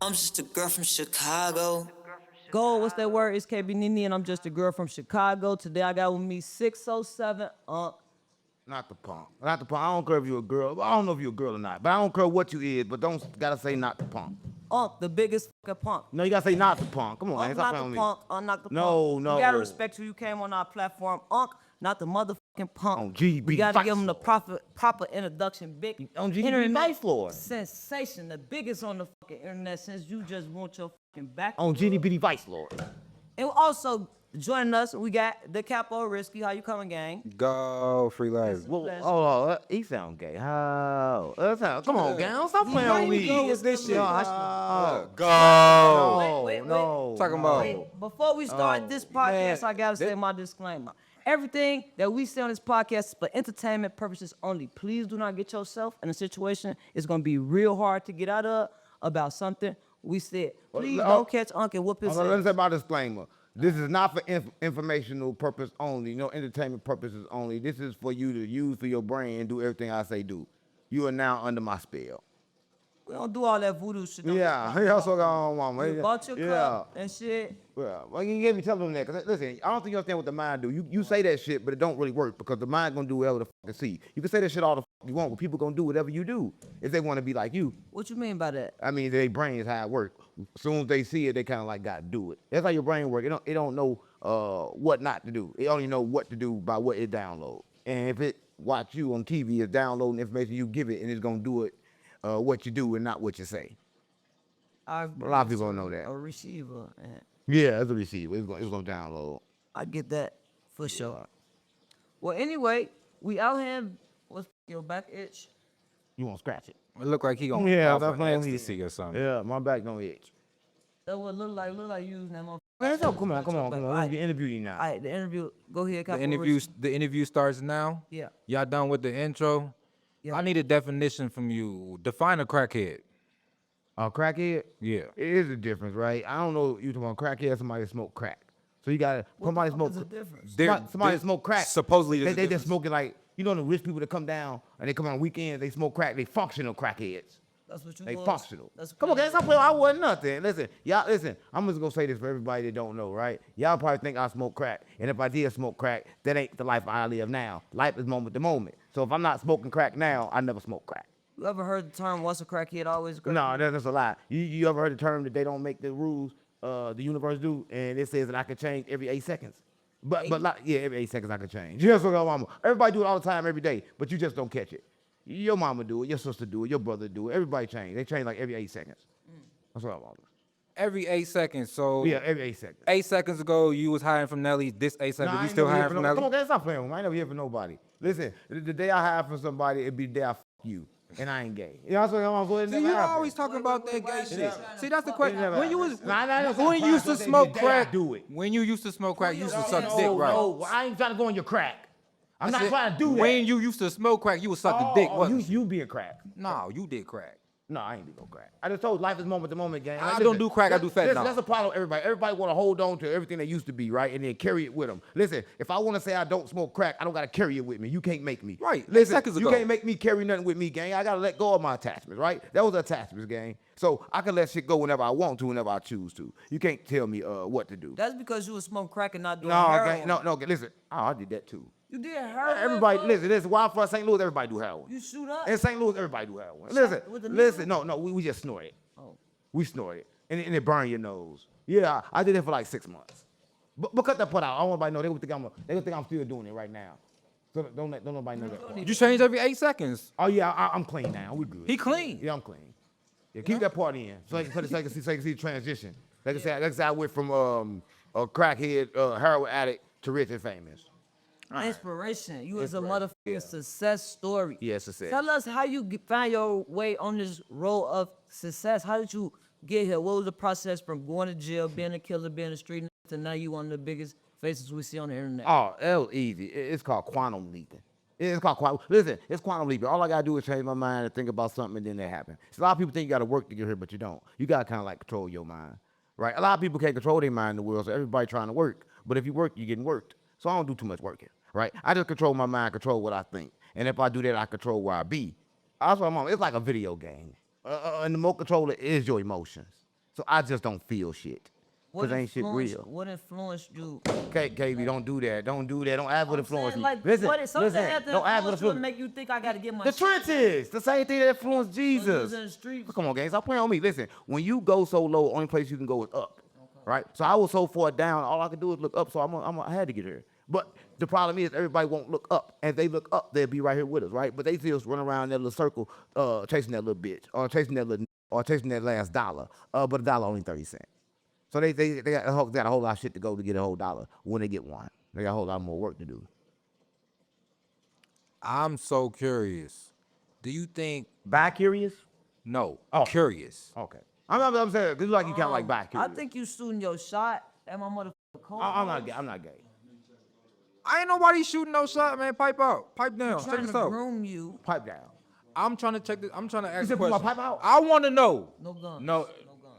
I'm just a girl from Chicago. Go, what's that word? It's KB Nene, and I'm just a girl from Chicago. Today I got with me 607 Not the punk. Not the punk. I don't care if you're a girl. I don't know if you're a girl or not. But I don't care what you is, but don't gotta say not the punk. The biggest fucking punk. No, you gotta say not the punk. Come on, man. Stop Not playing the with punk, me. not the No, punk. no. You gotta respect who you came on our platform. Not the motherfucking punk. On GB We gotta Vice give him the Lord. proper introduction. Big On GB internet Vice Lord. sensation, the biggest on the fucking internet since you just want your fucking back. On GDBD Vice Lord. And also joining us, we got the Capo Risky. How you coming, gang? Go, free life. Well, oh, he sound gay. Oh, come on, gang. Stop playing with me. Go with this shit. Oh, Go. Wait. no. Talking about. Before we start this podcast, man, I gotta say my disclaimer. Everything that we say on this podcast is for entertainment purposes only. Please do not get yourself in a situation it's gonna be real hard to get out of about something we said. Please don't catch Uncle whoop his Let me ass. say my disclaimer. This is not for informational purpose only, no entertainment purposes only. This is for you to use for your brain and do everything I say do. You are now under my spell. We don't do all that voodoo shit. Yeah, he also got on mama. You bought your cup and shit. Well, you gave me tell them that. Cause listen, I don't think you understand what the mind do. You say that shit, but it don't really work because the mind gonna do whatever the fuck it see. You can say that shit all the fuck you want, but people gonna do whatever you do if they want to be like you. What you mean by that? I mean, their brain is how it works. As soon as they see it, they kind of like got to do it. That's how your brain works. It don't know what not to do. It only know what to do by what it download. And if it watch you on TV, it's downloading information you give it, and it's gonna do it what you do and not what you say. A lot of people don't know that. A receiver. And Yeah, it's a receiver. It's gonna download. I get that for sure. Well, anyway, we out here. What's your back itch? You won't scratch it. It look like he gonna Yeah, offer that's playing ecstasy or something. Yeah, my back don't itch. That would look like you using that motherfucker. Man, so come on. Alright. You interview you now. All right, the interview. Go ahead, Capo The interview starts now. Yeah. Y'all done with the intro? Yeah. I need a definition from you. Define a crackhead. Crackhead? Yeah. It is a difference, right? I don't know you talking about crackhead, somebody that smoke crack. So you gotta somebody smoke. What's the difference? Somebody that smoke crack. Supposedly, they there's a just difference. smoking like the rich people that come down and they come on weekends. They smoke crack. They functional crackheads. That's what you They was. functional. That's Come on, crazy. guys, stop playing. I wasn't nothing. Listen, y'all. Listen, I'm just gonna say this for everybody that don't know, right? Y'all probably think I smoke crack, and if I did smoke crack, that ain't the life I live now. Life is moment to moment. So if I'm not smoking crack now, I never smoke crack. You ever heard the term "once a crackhead, always a crackhead"? No, that's a lie. You ever heard the term that they don't make the rules? The universe do, and it says that I can change every 8 seconds. But like, yeah, every 8 seconds I can change. Yes, so mama. Everybody do it all the time, every day, but you just don't catch it. Your mama do it, your sister do it, your brother do it. Everybody change. They change like every 8 seconds. That's what I'm on. Every 8 seconds. So Yeah, every 8 seconds. 8 seconds ago, you was hiding from Nelly. This 8 Nah, seconds, I you ain't still never hear hiding from from no- Nelly? Come on, guys, stop playing with me. I ain't never hear from nobody. Listen, the day I hide from somebody, it'd be the day I fuck you, and I ain't gay. You know what I'm saying? See, you always talking about that gay shit. See, that's the question. never When you was happened. when you used to smoke The day I crack, do it. when you used to smoke crack, you used to suck dick, right? No, I ain't trying to go on your crack. I'm not I said, trying to do that. When you used to smoke crack, you would suck the dick. Wasn't you be a crack. No, you did crack. No, I ain't do no crack. I just told you, life is moment to moment, gang. I don't do crack, I do fentanyl. That's a problem with everybody. Everybody want to hold on to everything they used to be, right? And then carry it with them. Listen, if I want to say I don't smoke crack, I don't got to carry it with me. You can't make me. Right, 8 Listen, seconds you ago. can't make me carry nothing with me, gang. I got to let go of my attachments, right? That was attachments, gang. So I can let shit go whenever I want to, whenever I choose to. You can't tell me what to do. That's because you was smoking crack and not doing No, heroin. gang. No, listen. Oh, I did that too. You did heroin. Everybody, bro? listen, Wild for St. Louis, everybody do heroin. You shoot up. In St. Louis, everybody do heroin. with the Listen, no, we just snort it. Oh. We snort it, and it burn your nose. Yeah, I did it for like 6 months. But cut that part out. I don't want nobody to know. They would think I'm still doing it right now. So don't nobody know that part. You change every 8 seconds. Oh yeah, I'm clean now. We good. He clean. Yeah, I'm clean. Yeah, keep that part in, so they can see the transition. Like I say, I went from a crackhead, heroin addict to rich and famous. Inspiration. You was a Inspiration, motherfucking yeah. success story. Yeah, success. Tell us how you find your way on this road of success. How did you get here? What was the process from going to jail, being a killer, being a street nigga, to now you one of the biggest faces we see on the internet? Oh, that was easy. It's called quantum leaping. It's called quantum. Listen, it's quantum leaping. All I gotta do is change my mind and think about something, and then that happens. So a lot of people think you gotta work to get here, but you don't. You gotta kind of like control your mind, right? A lot of people can't control their mind in the world, so everybody trying to work. But if you work, you're getting worked. So I don't do too much working, right? I just control my mind, control what I think, and if I do that, I control where I be. That's what I'm on. It's like a video game, and the remote controller is your emotions. So I just don't feel shit. Because ain't shit real. What influenced you? KB, don't do that. Don't do that. Don't ask what influenced me. Like, Listen, what is something listen. that Don't ask what influence would influenced make you think I gotta get my The trenches. The same thing that influenced So you Jesus. was in the streets? Come on, gang. Stop playing on me. Listen, when you go so low, only place you can go is up. Right? So I was so far down, all I could do is look up. So I had to get here. But the problem is everybody won't look up. And if they look up, they'll be right here with us, right? But they just run around that little circle, chasing that little bitch, or chasing that last dollar. But a dollar only 30 cents. So they got a whole lot of shit to go to get a whole dollar when they get one. They got a whole lot more work to do. I'm so curious. Do you think? Bi-curious? No. Oh. Curious. Okay. I'm saying, cause like you kind of like bi-curious. I think you shooting your shot at my motherfucker cold. I'm not gay. I ain't nobody shooting no shot, man. Pipe out. Pipe down. Check trying this to out. groom you. Pipe down. I'm trying to check this. I'm trying to ask said a put my question. pipe out? I want to know. No guns. No.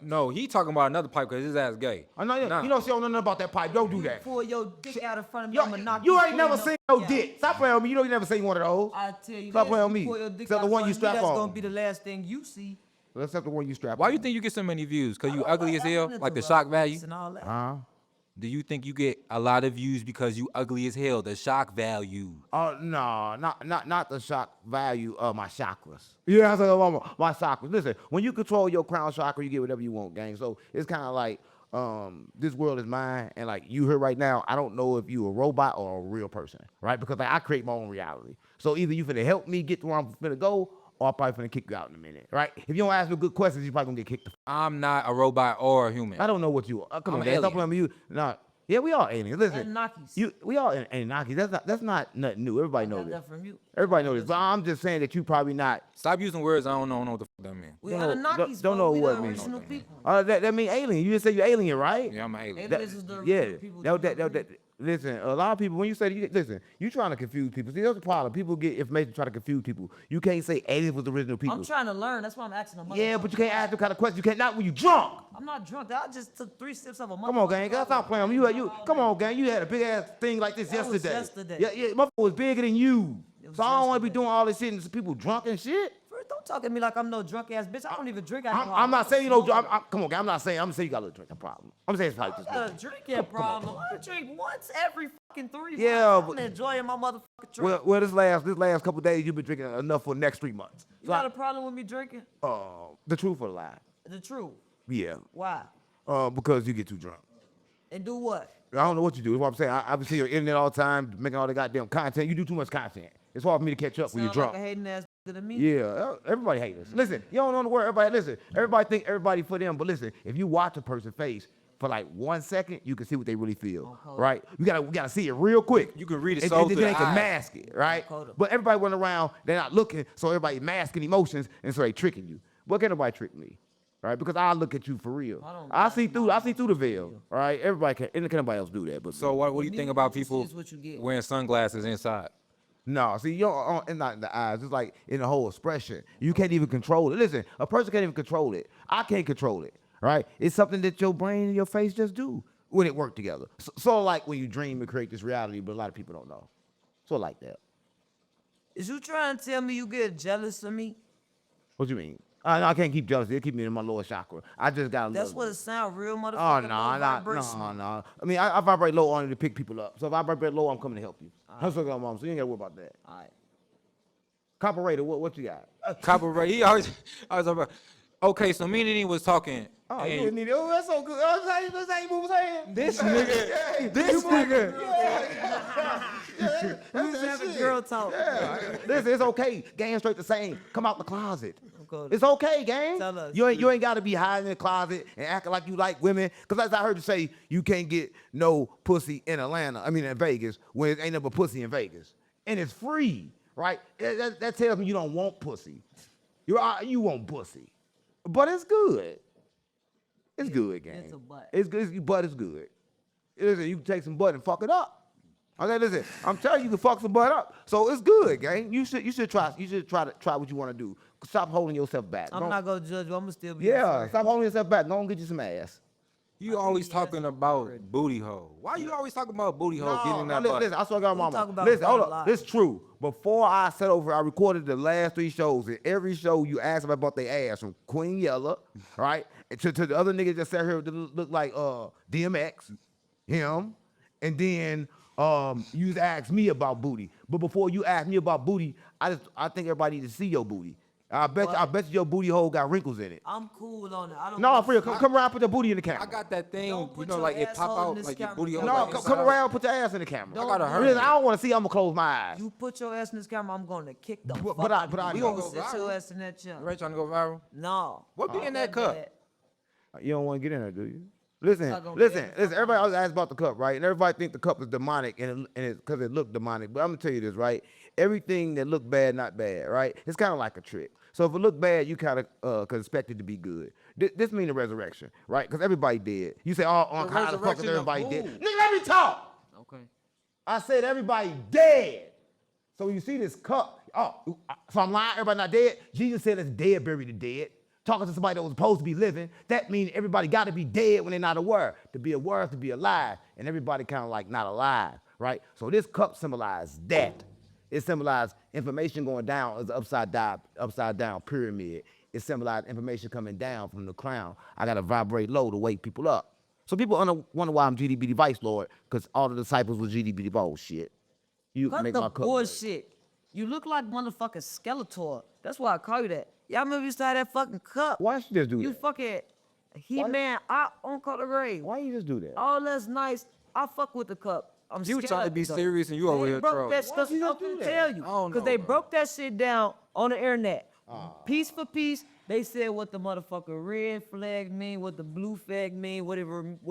No, he talking about another pipe because his ass gay. I know Nah. you don't see nothing about that pipe. Don't do that. Pull your dick out in front of me, Yo, I'ma knock you ain't clean never up. seen no Yeah. dick. Stop playing with me. You know you never seen one of those. I tell you, Stop this, playing on you me. pull your dick Except out the one in you front of me, strap that's on. gonna be the last thing you see. Except the one you strap Why on. you think you get so many views? Because you ugly as hell? Nothing Like the about shock value? this and all that. Huh? Do you think you get a lot of views because you ugly as hell? The shock value. Oh no, not the shock value of my chakras. Yeah, I said my chakras. Listen, when you control your crown chakra, you get whatever you want, gang. So it's kind of like this world is mine, and like you here right now, I don't know if you a robot or a real person, right? Because like, I create my own reality. So either you finna help me get to where I'm finna go, or I'm probably finna kick you out in a minute, right? If you don't ask me good questions, you probably gonna get kicked. I'm not a robot or a human. I don't know what you are. Come I'm on, an man. Stop alien. playing with you. Nah. Yeah, we all aliens. Listen, Anunnakis. we all Anunnakis. That's not nothing new. Everybody knows Got this. that from you. Everybody knows this. But I'm just saying that you probably not. Stop using words I don't know what the fuck that mean. We Don't know- Anunnakis, don't know we what the means. original people. That mean alien. You just said you're alien, right? Yeah, I'm an alien. Aliens is the Yeah. original people. Listen, a lot of people, when you say, listen, you trying to confuse people. See, that's the problem. People get information trying to confuse people. You can't say aliens was the original people. I'm trying to learn. That's why I'm asking them. Yeah, but you can't ask them kind of questions. You can't, not when you drunk. I'm not drunk. I just took 3 sips of a Come on, gang. Stop playing with me. Come on, gang. You had a big ass thing like this That was yesterday. yesterday. Yeah, motherfucker was bigger than you. was So I don't want to be yesterday. doing all this shit and people drunk and shit. First, don't talk to me like I'm no drunk ass bitch. I don't even drink alcohol. I'm not saying you know. Come on, gang. I'm not saying. I'm saying you got a little drinking problem. I'm saying it's like this. A drinking problem. I drink once every fucking 3 Yeah, months. but- I'm enjoying my motherfucking drink. Well, this last couple days you've been drinking enough for the next 3 months. You got a problem with me drinking? The truth or the lie? The truth. Yeah. Why? Because you get too drunk. And do what? I don't know what you do. That's what I'm saying. I be seeing your internet all the time, making all the goddamn content. You do too much content. It's hard for me to catch up when you're Sound drunk. like a hating ass to me. Yeah, everybody hates us. Listen, you don't know the word. Everybody listen. Everybody think everybody for them, but listen, if you watch a person's face for like 1 second, you can see what they really feel, right? We gotta see it real quick. You can read it and, so and through then they the can eye. mask it, right? Hold up. But everybody running around, they're not looking, so everybody masking emotions, and so they tricking you. But can't nobody trick me, right? Because I look at you for real. I see through the veil, right? Everybody can, and can nobody else do that, but So what do you think about What you see people is what you get. wearing sunglasses inside? No, see, you don't, it's not in the eyes. It's like in the whole expression. You can't even control it. Listen, a person can't even control it. I can't control it, right? It's something that your brain and your face just do when it work together. So like when you dream and create this reality, but a lot of people don't know. So like that. Is you trying to tell me you get jealous of me? What you mean? I can't keep jealousy. It keep me in my lower chakra. I just got a That's little. what it sound real, Oh, motherfucker. no, low vibration. no. I mean, I vibrate low only to pick people up. So if I vibrate low, I'm coming to help you. That's what I'm on. So you ain't got to worry about that. All right. Copper what you got? Capo Risky, he always about. Okay, so me and Nene was talking. Oh, and you didn't need it. Oh, that's so good. That's how you move his hand. this nigga, this nigga. Who's having girl talk? Listen, it's okay. Gang straight the same. Come out the closet. Okay. It's okay, gang. Tell us. You ain't got to be hiding in the closet and acting like you like women. Because as I heard you say, you can't get no pussy in Atlanta. I mean, in Vegas, when it ain't never pussy in Vegas. And it's free, right? That tells me you don't want pussy. You want pussy. But it's good. It's good, gang. it's a butt. It's good. Butt is good. Listen, you can take some butt and fuck it up. Okay, listen. I'm telling you, you can fuck some butt up. So it's good, gang. You should try what you want to do. Stop holding yourself back. I'm not gonna judge you. I'm gonna still be. Yeah, stop holding yourself back. Go and get you some ass. You always talking about booty hole. Why you always talking about booty hole getting in that butt? Listen, I swear to God, talk mama. about Listen, hold butt a up. lot. This is true. Before I set over, I recorded the last 3 shows. And every show you asked about their ass, from Queen Yella, right, to the other niggas that sat here that look like DMX, him, and then you asked me about booty. But before you asked me about booty, I think everybody need to see your booty. I bet you your booty hole got wrinkles in it. I'm cool on it. I don't. No, for real, come around, put your booty in the camera. I got that thing, Don't put you know, your like it pop asshole in out, this like your camera. booty hole. No, like come inside. around, put your ass in the camera. Don't I gotta do hurt Listen, that. I don't want to see. I'm gonna close my eyes. You put your ass in this camera, I'm gonna kick the fuck But out I you. know. We gonna go Sit your viral. ass in that chair. Right, trying to go viral? No. What be in that Fuck cup? that. You don't want to get in there, do you? Listen, Not gonna listen, get it. listen. Everybody always asks about the cup, right? And everybody think the cup is demonic, and it's because it looked demonic. But I'm gonna tell you this, right? Everything that look bad, not bad, right? It's kind of like a trick. So if it look bad, you kind of can expect it to be good. This mean the resurrection, right? Because everybody dead. You say, oh, on how the fuck is resurrection of everybody who? dead? Nigga, let me talk. Okay. I said everybody dead. So you see this cup. Oh, so I'm lying. Everybody not dead. Jesus said it's dead, bury the dead. Talking to somebody that was supposed to be living. That means everybody got to be dead when they're not aware. To be aware is to be alive, and everybody kind of like not alive, right? So this cup symbolizes that. It symbolizes information going down as upside down pyramid. It symbolizes information coming down from the crown. I got to vibrate low to wake people up. So people wonder why I'm GDB Vice Lord, because all the disciples was GDB bullshit. You Cut make the my cup. bullshit. You look like motherfucking Skeletor. That's why I call you that. Y'all remember you used to have that fucking cup. Why should you just do You that? fucking He-Man out on Color Grave. Why you just do that? All that's nice. I fuck with the cup. I'm You scared trying to of be the cup. serious and you over They here broke trolling. that Why stuff. you I'm gonna do gonna that? tell you. I don't Because know, they bro. broke that shit down on the internet. Piece for piece, they said what the motherfucker red flag mean, what the blue flag mean, what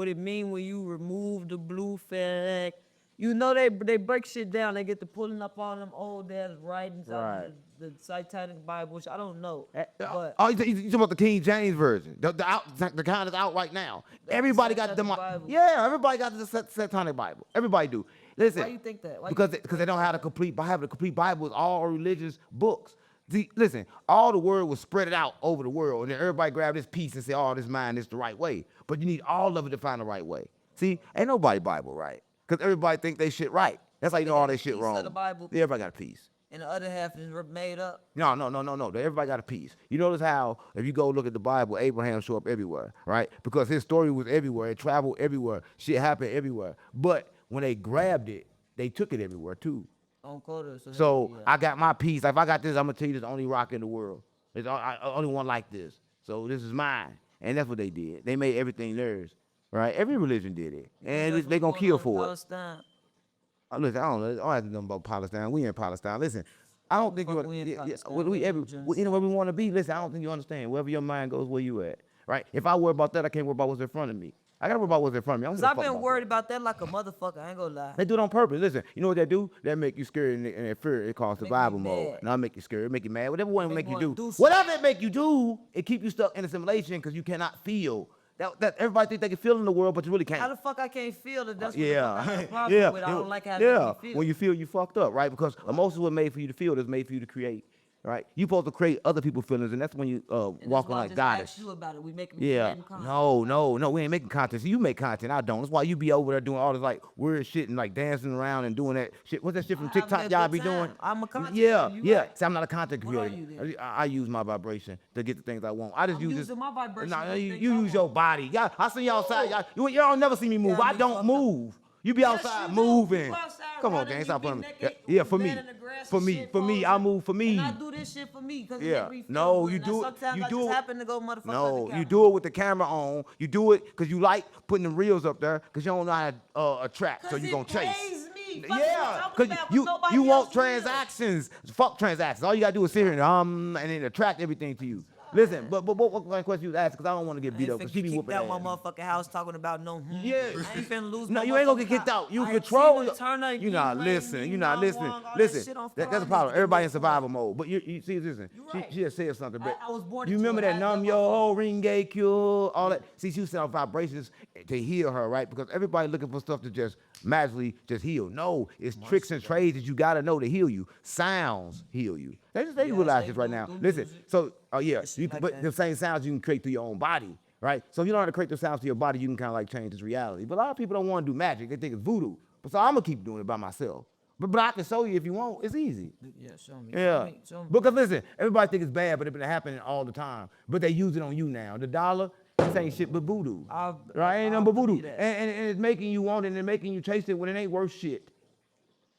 it mean when you remove the blue flag. You know they break shit down. They get to pulling up on them old ass writings out Right. of the Satanic Bible, which I don't know. But Oh, you talking about the King James version, the kind that's out right now. Everybody got Satanic the Bible. Yeah, everybody got the Satanic Bible. Everybody do. Listen, Why you think that? Why you because think they don't have the complete Bible. The complete Bible is all religious books. See, listen, all the word was spread out over the world, and then everybody grabbed this piece and said, "Oh, this mine is the right way." But you need all of it to find the right way. See, ain't nobody Bible right, because everybody think they shit right. That's how you know all they shit piece of wrong. the Bible. Yeah, everybody got a piece. and the other half is made up. No. Everybody got a piece. You notice how, if you go look at the Bible, Abraham show up everywhere, right? Because his story was everywhere. It traveled everywhere. Shit happened everywhere. But when they grabbed it, they took it everywhere too. On quota. So yeah. I got my piece. If I got this, I'm gonna tell you this is the only rock in the world. There's only one like this. So this is mine. And that's what they did. They made everything theirs, right? Every religion did it. And That's they what's gonna going kill on in for it. Palestine. Listen, I don't have to know about Palestine. We in Palestine. Listen, I don't think you Fuck, want we in Palestine. we We every in Genesis. you know where we want to be. Listen, I don't think you understand. Wherever your mind goes, where you at, right? If I worry about that, I can't worry about what's in front of me. I gotta worry about what's in front of me. I don't Cause give a I've fuck been about worried that. about that like a motherfucker. I ain't gonna lie. They do it on purpose. Listen, you know what they do? They make you scared and they fear. It calls Make survival you mode. mad. Now make you scared, make you mad. Whatever one Make make you you wanna do. do something. Whatever it make you do, it keep you stuck in assimilation because you cannot feel. That everybody think they can feel in the world, but you really can't. How the fuck I can't feel that? That's what Yeah, the fuck I got a problem yeah, with. I don't like how yeah. it feel. When you feel, you fucked up, right? Because emotions were made for you to feel. It's made for you to create, right? You supposed to create other people's feelings, and that's when you And that's walk why I like just goddess. asked you about it. We making Yeah. No, we ain't making content. See, you make content. I don't. That's why you be over there doing all this like weird shit and like dancing around and doing that shit. What's that shit from I'm having TikTok a y'all good be time. doing? I'm a content Yeah, creator. You yeah. right. See, I'm not a content What are creator. you then? I use my vibration to get the things I want. I just I'm use using my vibration Nah, to get you things you I use want. your body. I see y'all outside. Y'all never see me move. Yeah, I me don't fucked up. move. You be Yes, outside you do. moving. You outside Come on, running, gang, you stop be playing with me. naked, Yeah, for laying me. in the grass For and me, shit, for me, I posing. move for me. And I do this shit for me because Yeah. it make me feel No, good. you Now, do it. sometimes You I do just it. happen to go motherfucker. No, you do it with the camera on. You do it because you like putting the reels up there because you don't know how to attract, so you gonna chase. Me. Fuck Yeah, because because you want transactions. Fuck transactions. All you gotta do is sit here and then attract everything to you. Listen, but what kind of question you was asking? Because I don't want to get beat up. Because she be kicked whooping out my ass. motherfucking house talking about no. Yeah. I ain't finna lose. No, my you ain't gonna get motherfucking kicked house. out. You I control. seen them turn up, You not rain, listening. You not Nam listening. Wang, all that Listen, shit on that's Flirts the problem. to Everybody get in me survival mode. But you see, listen. You She right. just said something. But I was born you into remember a that bad numb motherfucker. your whole ring gay cure, all that. See, she was sending out vibrations to heal her, right? Because everybody looking for stuff to just magically just heal. No, it's tricks and trades that you gotta know to heal you. Sounds heal you. They Yes, realize they this right do now. do Listen, music. so yeah, Shit you like but that. the same sounds you can create through your own body, right? So if you know how to create the sounds to your body, you can kind of like change this reality. But a lot of people don't want to do magic. They think it's voodoo. But so I'm going to keep doing it by myself. But I can show you if you want. It's easy. Yeah, show me. Yeah. Show me. Because listen, everybody think it's bad, but it's been happening all the time. But they use it on you now. The dollar, this ain't shit but voodoo. Right? Ain't nothing but voodoo. And it's making you want it and making you chase it when it ain't worth shit.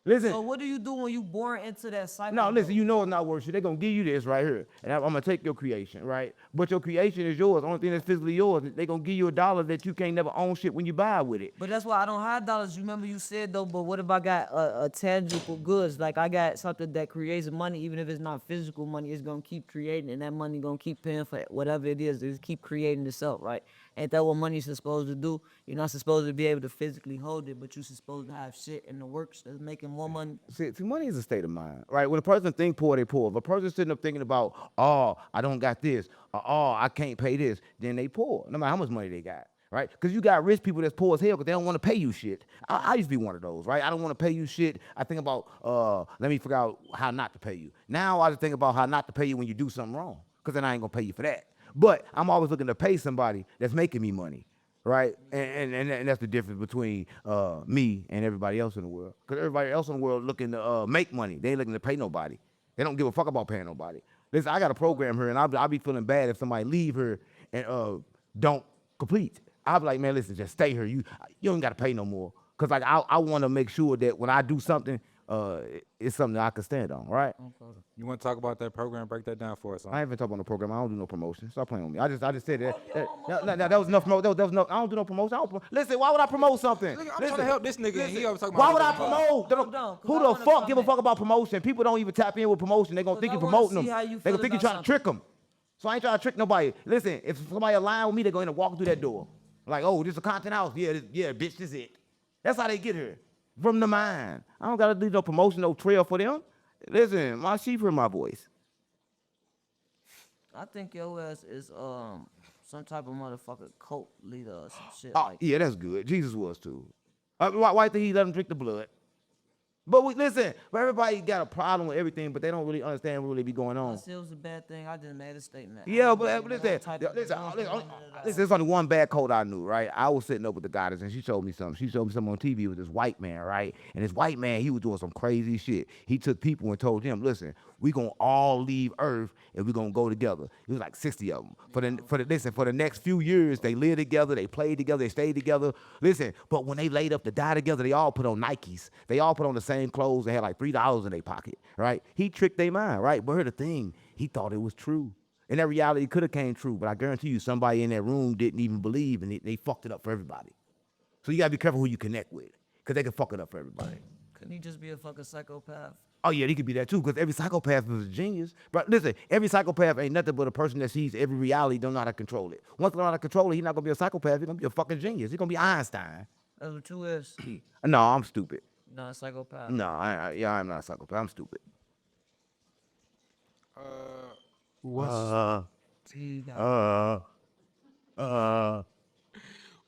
Listen. So what do you do when you born into that cycle? No, listen, you know it's not worth shit. They're going to give you this right here. And I'm going to take your creation, right? But your creation is yours. The only thing that's physically yours, they're going to give you $1 that you can't never own shit when you buy with it. But that's why I don't have dollars. You remember you said, though, but what if I got a tangible goods? Like I got something that creates money, even if it's not physical money, it's going to keep creating, and that money going to keep paying for whatever it is. It's keep creating itself, right? Ain't that what money's supposed to do? You're not supposed to be able to physically hold it, but you're supposed to have shit in the works that's making more money. See, money is a state of mind, right? When a person think poor, they poor. If a person's sitting up thinking about, oh, I don't got this, or oh, I can't pay this, then they poor, no matter how much money they got, right? Because you got rich people that's poor as hell because they don't want to pay you shit. I used to be one of those, right? I don't want to pay you shit. I think about, let me figure out how not to pay you. Now I just think about how not to pay you when you do something wrong, because then I ain't going to pay you for that. But I'm always looking to pay somebody that's making me money, right? And that's the difference between me and everybody else in the world. Because everybody else in the world looking to make money. They ain't looking to pay nobody. They don't give a fuck about paying nobody. Listen, I got a program here, and I'll be feeling bad if somebody leave here and don't complete. I'll be like, man, listen, just stay here. You don't got to pay no more. Because like I want to make sure that when I do something, it's something that I can stand on, right? You want to talk about that program? Break that down for us. Huh? I ain't even talking about no program. I don't do no promotion. Stop playing with me. I just said that. That was enough promotion. That was no. I don't do no promotion. Listen, why would I promote something? I'm trying to help this nigga. And he always talking why about would I promote? Who the fuck give a fuck about promotion? People don't even tap in with promotion. They gonna think you're promoting them. They gonna think you're trying to trick them. So I ain't trying to trick nobody. Listen, if somebody align with me, they're going to walk through that door. Like, oh, this is a content house. Yeah, bitch, this is it. That's how they get here. From the mind. I don't got to do no promotion, no trail for them. Listen, my sheep hear my voice. I think your ass is some type of motherfucker cult leader or some shit. Oh, yeah, that's good. Jesus was too. Why did he let him drink the blood? But listen, everybody got a problem with everything, but they don't really understand what really be going on. I said it was a bad thing. I just made a statement. Yeah, but listen, there's only one bad code I knew, right? I was sitting up with the goddess, and she showed me something. She showed me something on TV with this white man, right? And this white man, he was doing some crazy shit. He took people and told them, listen, we gonna all leave Earth and we gonna go together. It was like 60 of them. For the next few years, they lived together, they played together, they stayed together. Listen, but when they laid up to die together, they all put on Nikes. They all put on the same clothes. They had like $3 in their pocket, right? He tricked their mind, right? But here's the thing, he thought it was true. And that reality could have came true, but I guarantee you somebody in that room didn't even believe, and they fucked it up for everybody. So you gotta be careful who you connect with, because they can fuck it up for everybody. Couldn't he just be a fucking psychopath? Oh, yeah, he could be that too, because every psychopath is a genius. But listen, every psychopath ain't nothing but a person that sees every reality, don't know how to control it. Once they know how to control it, he's not going to be a psychopath. He's going to be a fucking genius. He's going to be Einstein. That's what you is. No, I'm stupid. Not a psychopath. No, I'm not a psychopath. I'm stupid.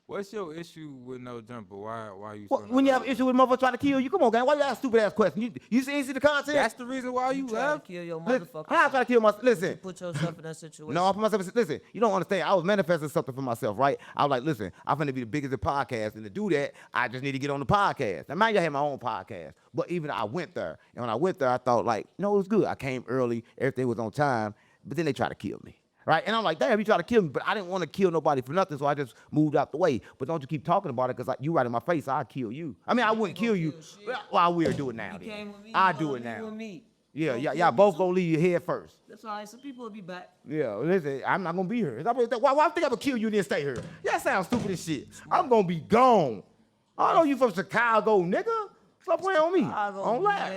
What's your issue with no jumper? Why you? When you have an issue with motherfucker trying to kill you, come on, gang. Why you ask stupid ass question? You see the content? That's the reason why you Trying left. to kill your motherfucker. I'm trying to kill myself. Listen. Put yourself in that situation. No, I put myself. Listen, you don't understand. I was manifesting something for myself, right? I was like, listen, I'm finna be the biggest in podcast, and to do that, I just need to get on the podcast. Now, mind you, I had my own podcast, but even I went there, and when I went there, I thought like, no, it was good. I came early, everything was on time, but then they tried to kill me. Right? And I'm like, damn, you try to kill me, but I didn't want to kill nobody for nothing, so I just moved out the way. But don't you keep talking about it, because like, you right in my face, I'll kill you. I mean, I wouldn't kill you. Well, I will do it now. I'll do it now. Yeah, y'all both gonna leave your head first. That's all right. Some people will be back. Yeah, listen, I'm not gonna be here. Why think I'm gonna kill you and then stay here? That sounds stupid as shit. I'm gonna be gone. I know you from Chicago, nigga. Stop playing on me. Don't laugh.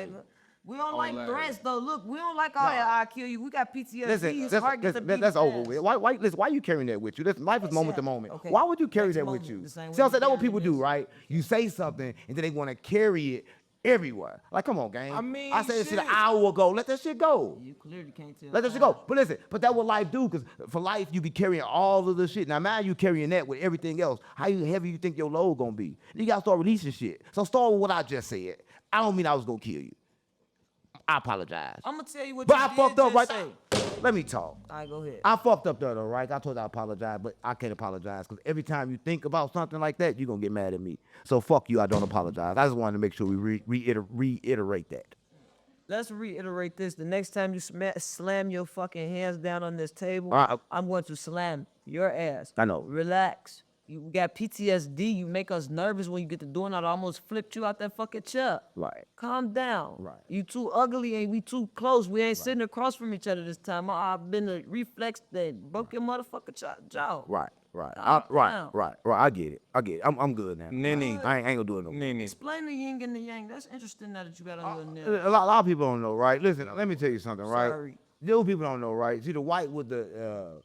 We don't like threats, though. Look, we don't like all that I'll kill you. We got PTSD. Listen, that's over with. Why you carrying that with you? Life is moment to moment. Okay. Why would you carry that with you? See, I'm saying that's what people do, right? You say something, and then they want to carry it everywhere. Like, come on, gang. I said this shit an hour ago. Let that shit go. You clearly can't tell. Let that shit go. But listen, but that's what life do, because for life, you be carrying all of the shit. Now, man, you carrying that with everything else. How heavy you think your load gonna be? You gotta start releasing shit. So start with what I just said. I don't mean I was gonna kill you. I apologize. I'm gonna tell you what but you I did fucked up just right say. there. let me talk. All right, go ahead. I fucked up there though, right? I told you I apologize, but I can't apologize because every time you think about something like that, you're gonna get mad at me. So fuck you, I don't apologize. I just wanted to make sure we reiterate that. Let's reiterate this. The next time you slam your fucking hands down on this table, I'm going to slam your ass. I know. Relax. You got PTSD. You make us nervous when you get to doing that. I almost flipped you out that fucking chair. Right. Calm down. Right. You too ugly and we too close. We ain't sitting across from each other this time. I've been a reflex that broke your motherfucking jaw. Right. Right. Calm Right. down. Right. Right. I get it. I'm good now. Nene. I ain't gonna do it no more. Nene. Explain the yin and the yang. That's interesting now that you got on your nail. A lot of people don't know, right? Listen, let me tell you something, right? Sorry. Those people don't know, right? See the white with the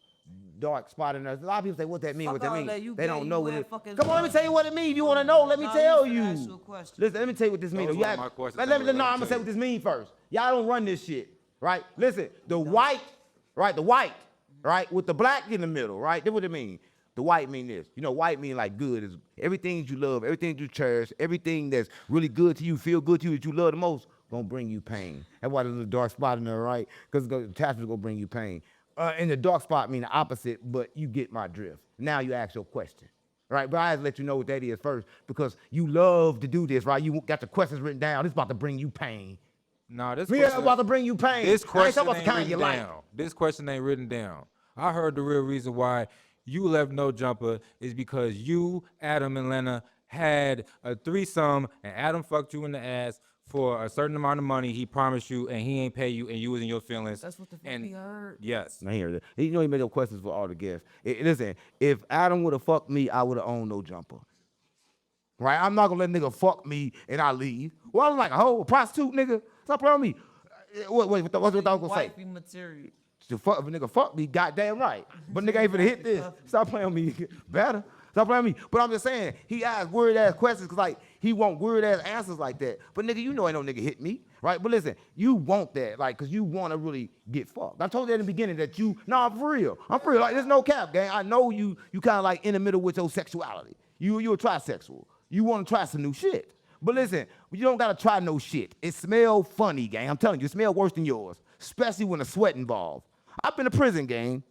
dark spot in there. A lot of people say, what that mean? Fuck What that all mean? that. You They gay, don't you know what wear it. fucking Come on, let me gloves. tell you what it mean. You want to know? Let me No, tell you you. finna ask you a question. Listen, let me tell you what this mean. Those You were have- my questions. Let me, Let me no, I'm gonna tell say you. what this mean first. Y'all don't run this shit, right? Listen, the white, right? The white, right? With the black in the middle, right? That's what it mean. The white mean this. You know, white mean like good is everything you love, everything you cherish, everything that's really good to you, feel good to you, that you love the most, gonna bring you pain. That's why there's a dark spot in there, right? Because the attachment's gonna bring you pain. And the dark spot mean the opposite, but you get my drift. Now you ask your question, right? But I have to let you know what that is first because you love to do this, right? You got the questions written down. It's about to bring you pain. Nah, this Yeah, question, about to bring you pain. this I ain't question talking about ain't the kind written you like. down. This question ain't written down. I heard the real reason why you left no jumper is because you, Adam, and Lena had a threesome, and Adam fucked you in the ass for a certain amount of money he promised you, and he ain't pay you, and you was in your feelings. That's what the fuck and we heard. Yes. I hear that. You know, he made no questions for all the guests. Listen, if Adam would have fucked me, I would have owned no jumper. Right? I'm not gonna let nigga fuck me and I leave. Well, I'm like a hoe, a prostitute, nigga. Stop playing with me. What's what I was gonna say? Wifey material. To fuck, if a nigga fuck me, goddamn right. But nigga ain't finna hit this. Stop playing with me. Better. Stop playing with me. But I'm just saying, he asked weird ass questions because like he want weird ass answers like that. But nigga, you know ain't no nigga hit me, right? But listen, you want that, like, cause you want to really get fucked. I told you in the beginning that I'm for real. I'm for real. Like, there's no cap, gang. I know you kind of like in the middle with your sexuality. You a trisexual. You want to try some new shit. But listen, you don't gotta try no shit. It smell funny, gang. I'm telling you, it smell worse than yours, especially when the sweat involved. I've been to prison, gang.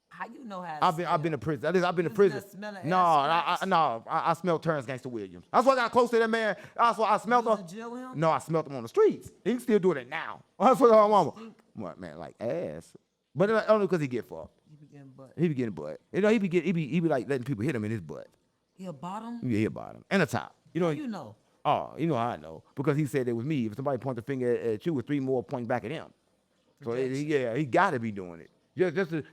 How you know how? I've been to prison. I've been to You prison. just smell of No, ass I smelled Terrence Gangster Williams. That's why I got close to that man. That's why I smelled You was him. in jail with him? No, I smelled him on the streets. He can still do it now. That's what my mama. What man, like ass. But only because he get fucked. You be getting butt. He be getting butt. You know, he be like letting people hit him in his butt. He a bottom? Yeah, he a bottom and a top. You know. You know. Oh, you know how I know because he said it was me. If somebody point the finger at you, with 3 more pointing back at him. So he got to be doing it.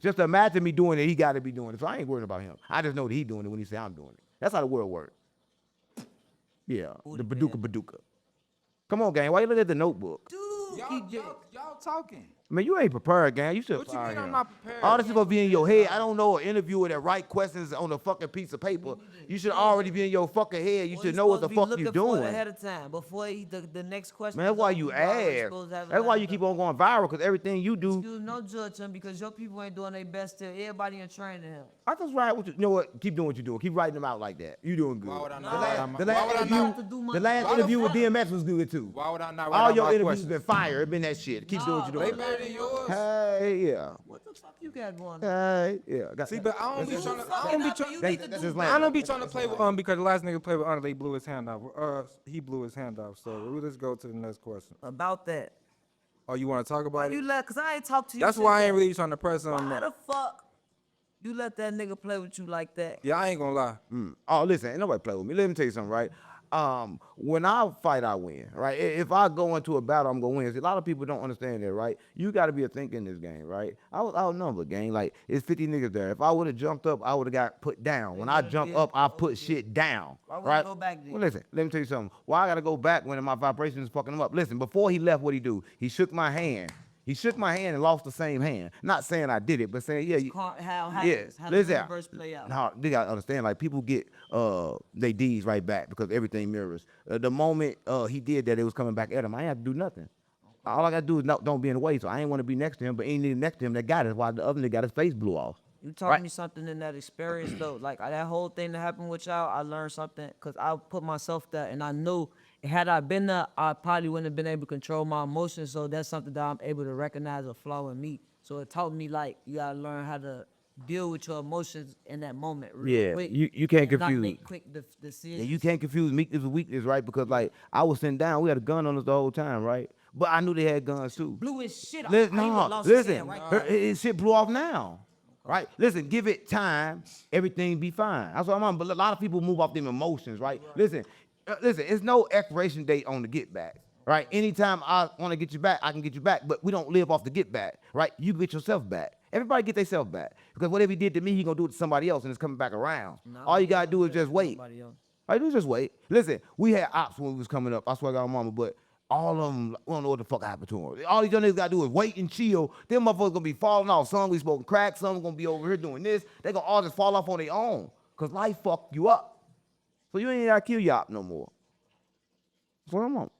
Just imagine me doing it. He got to be doing it. So I ain't worried about him. I just know that he doing it when he say I'm doing it. That's how the world works. Yeah, the Baduka. Come on, gang. Why you look at the notebook? Dude, Y'all talking. Man, you ain't prepared, gang. You should What you fire mean him. I'm not prepared? All this is gonna be in your head. I don't know an interviewer that write questions on a fucking piece of paper. You should already be in your fucking head. You should know what the fuck you doing. Ahead of time before the next question. Man, that's why you ask. That's why you keep on going viral, because everything you do. You no judge him because your people ain't doing their best to everybody in training him. I just write what you know what? Keep doing what you're doing. Keep writing them out like that. You doing good. Why would I The not last- write out my- the why last would I interview, not- the last Why the interview with fuck? DMX was good too. Why would I not write All out your my interviews questions? been fire. It been that shit. Keep doing what you're They doing. better than yours. Hey, yeah. What the fuck you got going on? Hey, yeah. See, but I don't be trying to. I don't be trying. That's his I land. don't be trying to play with because the last nigga played with Andre, he blew his hand off. He blew his hand off. So we'll just go to the next question. About that. Oh, you want to talk about You it? let, cause I ain't talked to you. That's since why I ain't that. really trying to press on Why that. the fuck you let that nigga play with you like that? Yeah, I ain't gonna lie. Oh, listen, ain't nobody play with me. Let me tell you something, right? When I fight, I win, right? If I go into a battle, I'm gonna win. See, a lot of people don't understand that, right? You got to be a thinker in this game, right? I was outnumbered, gang. Like, it's 50 niggas there. If I would have jumped up, I would have got put down. When I jump up, I put shit down, Why would right? you go back then? Well, listen, let me tell you something. Why I gotta go back when my vibration is fucking him up? Listen, before he left, what he do? He shook my hand. He shook my hand and lost the same hand. Not saying I did it, but saying, yeah. How Yes, how the listen. universe play out? No, they gotta understand. Like, people get they deeds right back because everything mirrors. The moment he did that, it was coming back at him. I ain't have to do nothing. All I gotta do is don't be in the way. So I ain't want to be next to him, but any nigga next to him that got it, while the other nigga got his face blew off. You taught me something in that experience though. Like that whole thing that happened with y'all, I learned something because I put myself there and I knew had I been there, I probably wouldn't have been able to control my emotions. So that's something that I'm able to recognize a flaw in me. So it taught me like you gotta learn how to deal with your emotions in that moment. Yeah, Quick, you can't and not confuse. make quick decisions. And you can't confuse meekness with weakness, right? Because like I was sitting down, we had a gun on us the whole time, right? But I knew they had guns too. Blew his shit off. Listen, I even no, lost his listen, hand right her, there. his shit blew off now, right? Listen, give it time, everything be fine. That's what I'm on. But a lot of people move off them emotions, right? Listen, listen, it's no expiration date on the get back, right? Anytime I want to get you back, I can get you back, but we don't live off the get back, right? You get yourself back. Everybody get themselves back. Because whatever he did to me, he gonna do it to somebody else and it's coming back around. All you gotta do is just wait. All you do is just wait. Listen, we had ops when we was coming up. I swear to God, mama, but all of them, we don't know what the fuck happened to them. All these young niggas gotta do is wait and chill. Them motherfuckers gonna be falling off. Some we smoking crack, some gonna be over here doing this. They gonna all just fall off on their own. Cause life fucked you up. So you ain't gotta kill your op no more. That's what I'm on.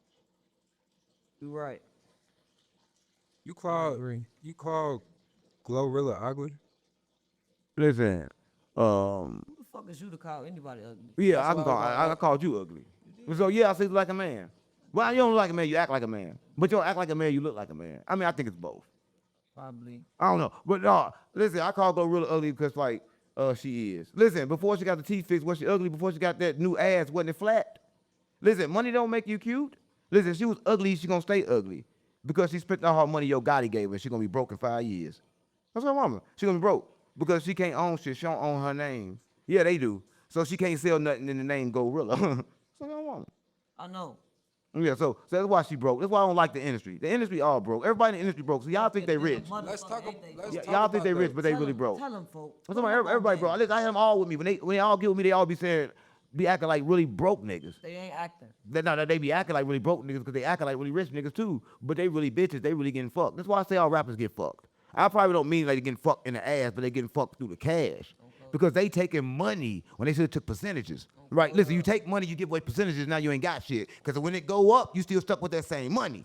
You right. You call Glorilla ugly? Listen, Who the fuck is you to call anybody ugly? yeah, I called you ugly. So yeah, I say you like a man. Well, you don't look like a man, you act like a man. But you don't act like a man, you look like a man. I mean, I think it's both. Probably. I don't know. But no, listen, I call Glorilla ugly because like she is. Listen, before she got the teeth fixed, was she ugly? Before she got that new ass, wasn't it flat? Listen, money don't make you cute. Listen, if she was ugly, she gonna stay ugly. Because she spent all her money your Gotti gave her, she gonna be broke in 5 years. That's her mama. She gonna be broke. Because she can't own shit. She don't own her name. Yeah, they do. So she can't sell nothing in the name Gorilla. That's her mama. I know. Yeah, so that's why she broke. That's why I don't like the industry. The industry all broke. Everybody in the industry broke. So y'all think they rich. Y'all think they rich, but they really broke. Tell them, folks. That's why everybody broke. Listen, I had them all with me. When they all get with me, they all be acting like really broke niggas. They ain't acting. They be acting like really broke niggas because they acting like really rich niggas too. But they really bitches. They really getting fucked. That's why I say all rappers get fucked. I probably don't mean like they getting fucked in the ass, but they getting fucked through the cash. Because they taking money when they should have took percentages. Right? Listen, you take money, you give away percentages, now you ain't got shit. Because when it go up, you still stuck with that same money.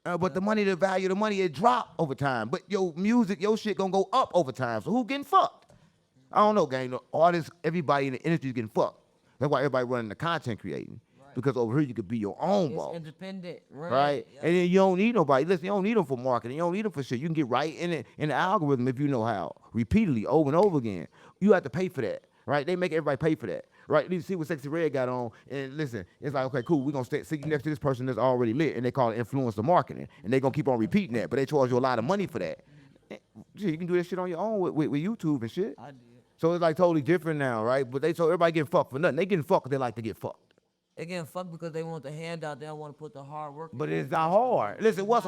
But the money, the value of the money, it drop over time. But your music, your shit gonna go up over time. So who getting fucked? I don't know, gang. The artists, everybody in the industry is getting fucked. That's why everybody running the content creating. Because over here you could be your own boss. Independent, right? Yep. And then you don't need nobody. Listen, you don't need them for marketing. You don't need them for shit. You can get right in the algorithm if you know how. Repeatedly, over and over again. You have to pay for that, right? They make everybody pay for that, right? You see what Sexy Red got on, and listen, it's like, okay, cool, we're going to sit next to this person that's already lit, and they call it influencer marketing, and they're going to keep on repeating that, but they charge you a lot of money for that. Shit, you can do that shit on your own with YouTube and shit. I did. So it's like totally different now, right? But they told everybody getting fucked for nothing. They getting fucked because they like to get fucked. They getting fucked because they want the handout. They don't want to put the hard work. But it's not hard. Listen, what's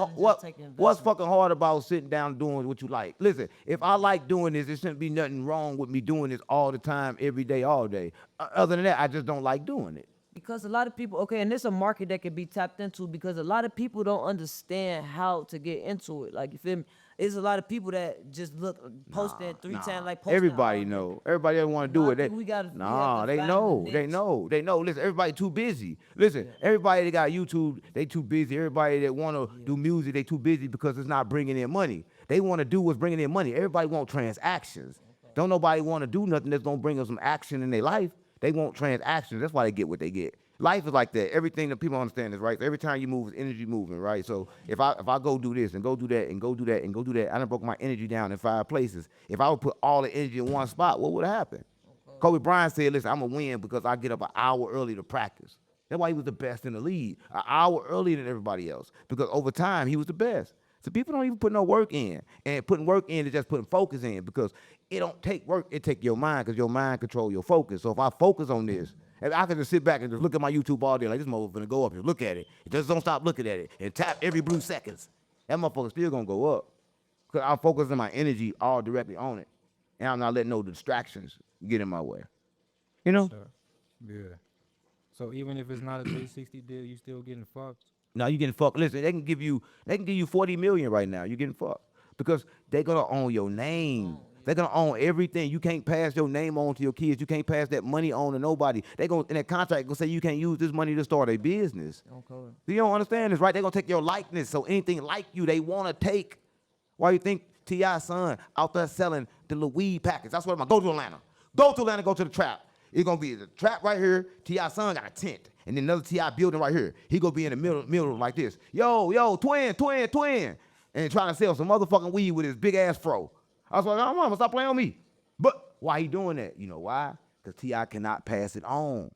fucking hard about sitting down and doing what you like? Listen, if I like doing this, there shouldn't be nothing wrong with me doing this all the time, every day, all day. Other than that, I just don't like doing it. Because a lot of people, okay, and it's a market that can be tapped into because a lot of people don't understand how to get into it. Like, you feel me? There's a lot of people that just look, posting 3 times, like posting. Everybody know. Everybody doesn't want to do it. They know. They know. Listen, everybody too busy. Listen, everybody that got YouTube, they too busy. Everybody that want to do music, they too busy because it's not bringing in money. They want to do what's bringing in money. Everybody want transactions. Don't nobody want to do nothing that's going to bring them some action in their life. They want transactions. That's why they get what they get. Life is like that. Everything that people understand is right. So every time you move, it's energy moving, right? So if I go do this and go do that and go do that and go do that, I done broke my energy down in 5 places. If I would put all the energy in one spot, what would happen? Okay. Kobe Bryant said, listen, I'm going to win because I get up an hour early to practice. That's why he was the best in the league, an hour earlier than everybody else. Because over time, he was the best. So people don't even put no work in. And putting work in is just putting focus in because it don't take work, it take your mind because your mind control your focus. So if I focus on this, if I can just sit back and just look at my YouTube all day, like this motherfucker gonna go up and look at it. Just don't stop looking at it and tap every blue seconds. That motherfucker still gonna go up. Cause I'm focusing my energy all directly on it. And I'm not letting no distractions get in my way. You know? Yeah. So even if it's not a 360 deal, you still getting fucked? No, you getting fucked. Listen, they can give you 40 million right now. You getting fucked. Because they gonna own your name. They're gonna own everything. You can't pass your name on to your kids. You can't pass that money on to nobody. They gonna in that contract gonna say you can't use this money to start a business. Okay. You don't understand this, right? They're gonna take your likeness. So anything like you, they wanna take. Why you think T.I.'s son out there selling the little weed packets? That's what I'm gonna go to Atlanta. Go to Atlanta, go to the trap. It's gonna be the trap right here. T.I.'s son got a tent. And then another T.I. building right here. He gonna be in the middle like this. Yo, twin. and trying to sell some motherfucking weed with his big ass fro. I was like, oh, mama, stop playing on me. But why he doing that? You know why? Because T.I. cannot pass it on.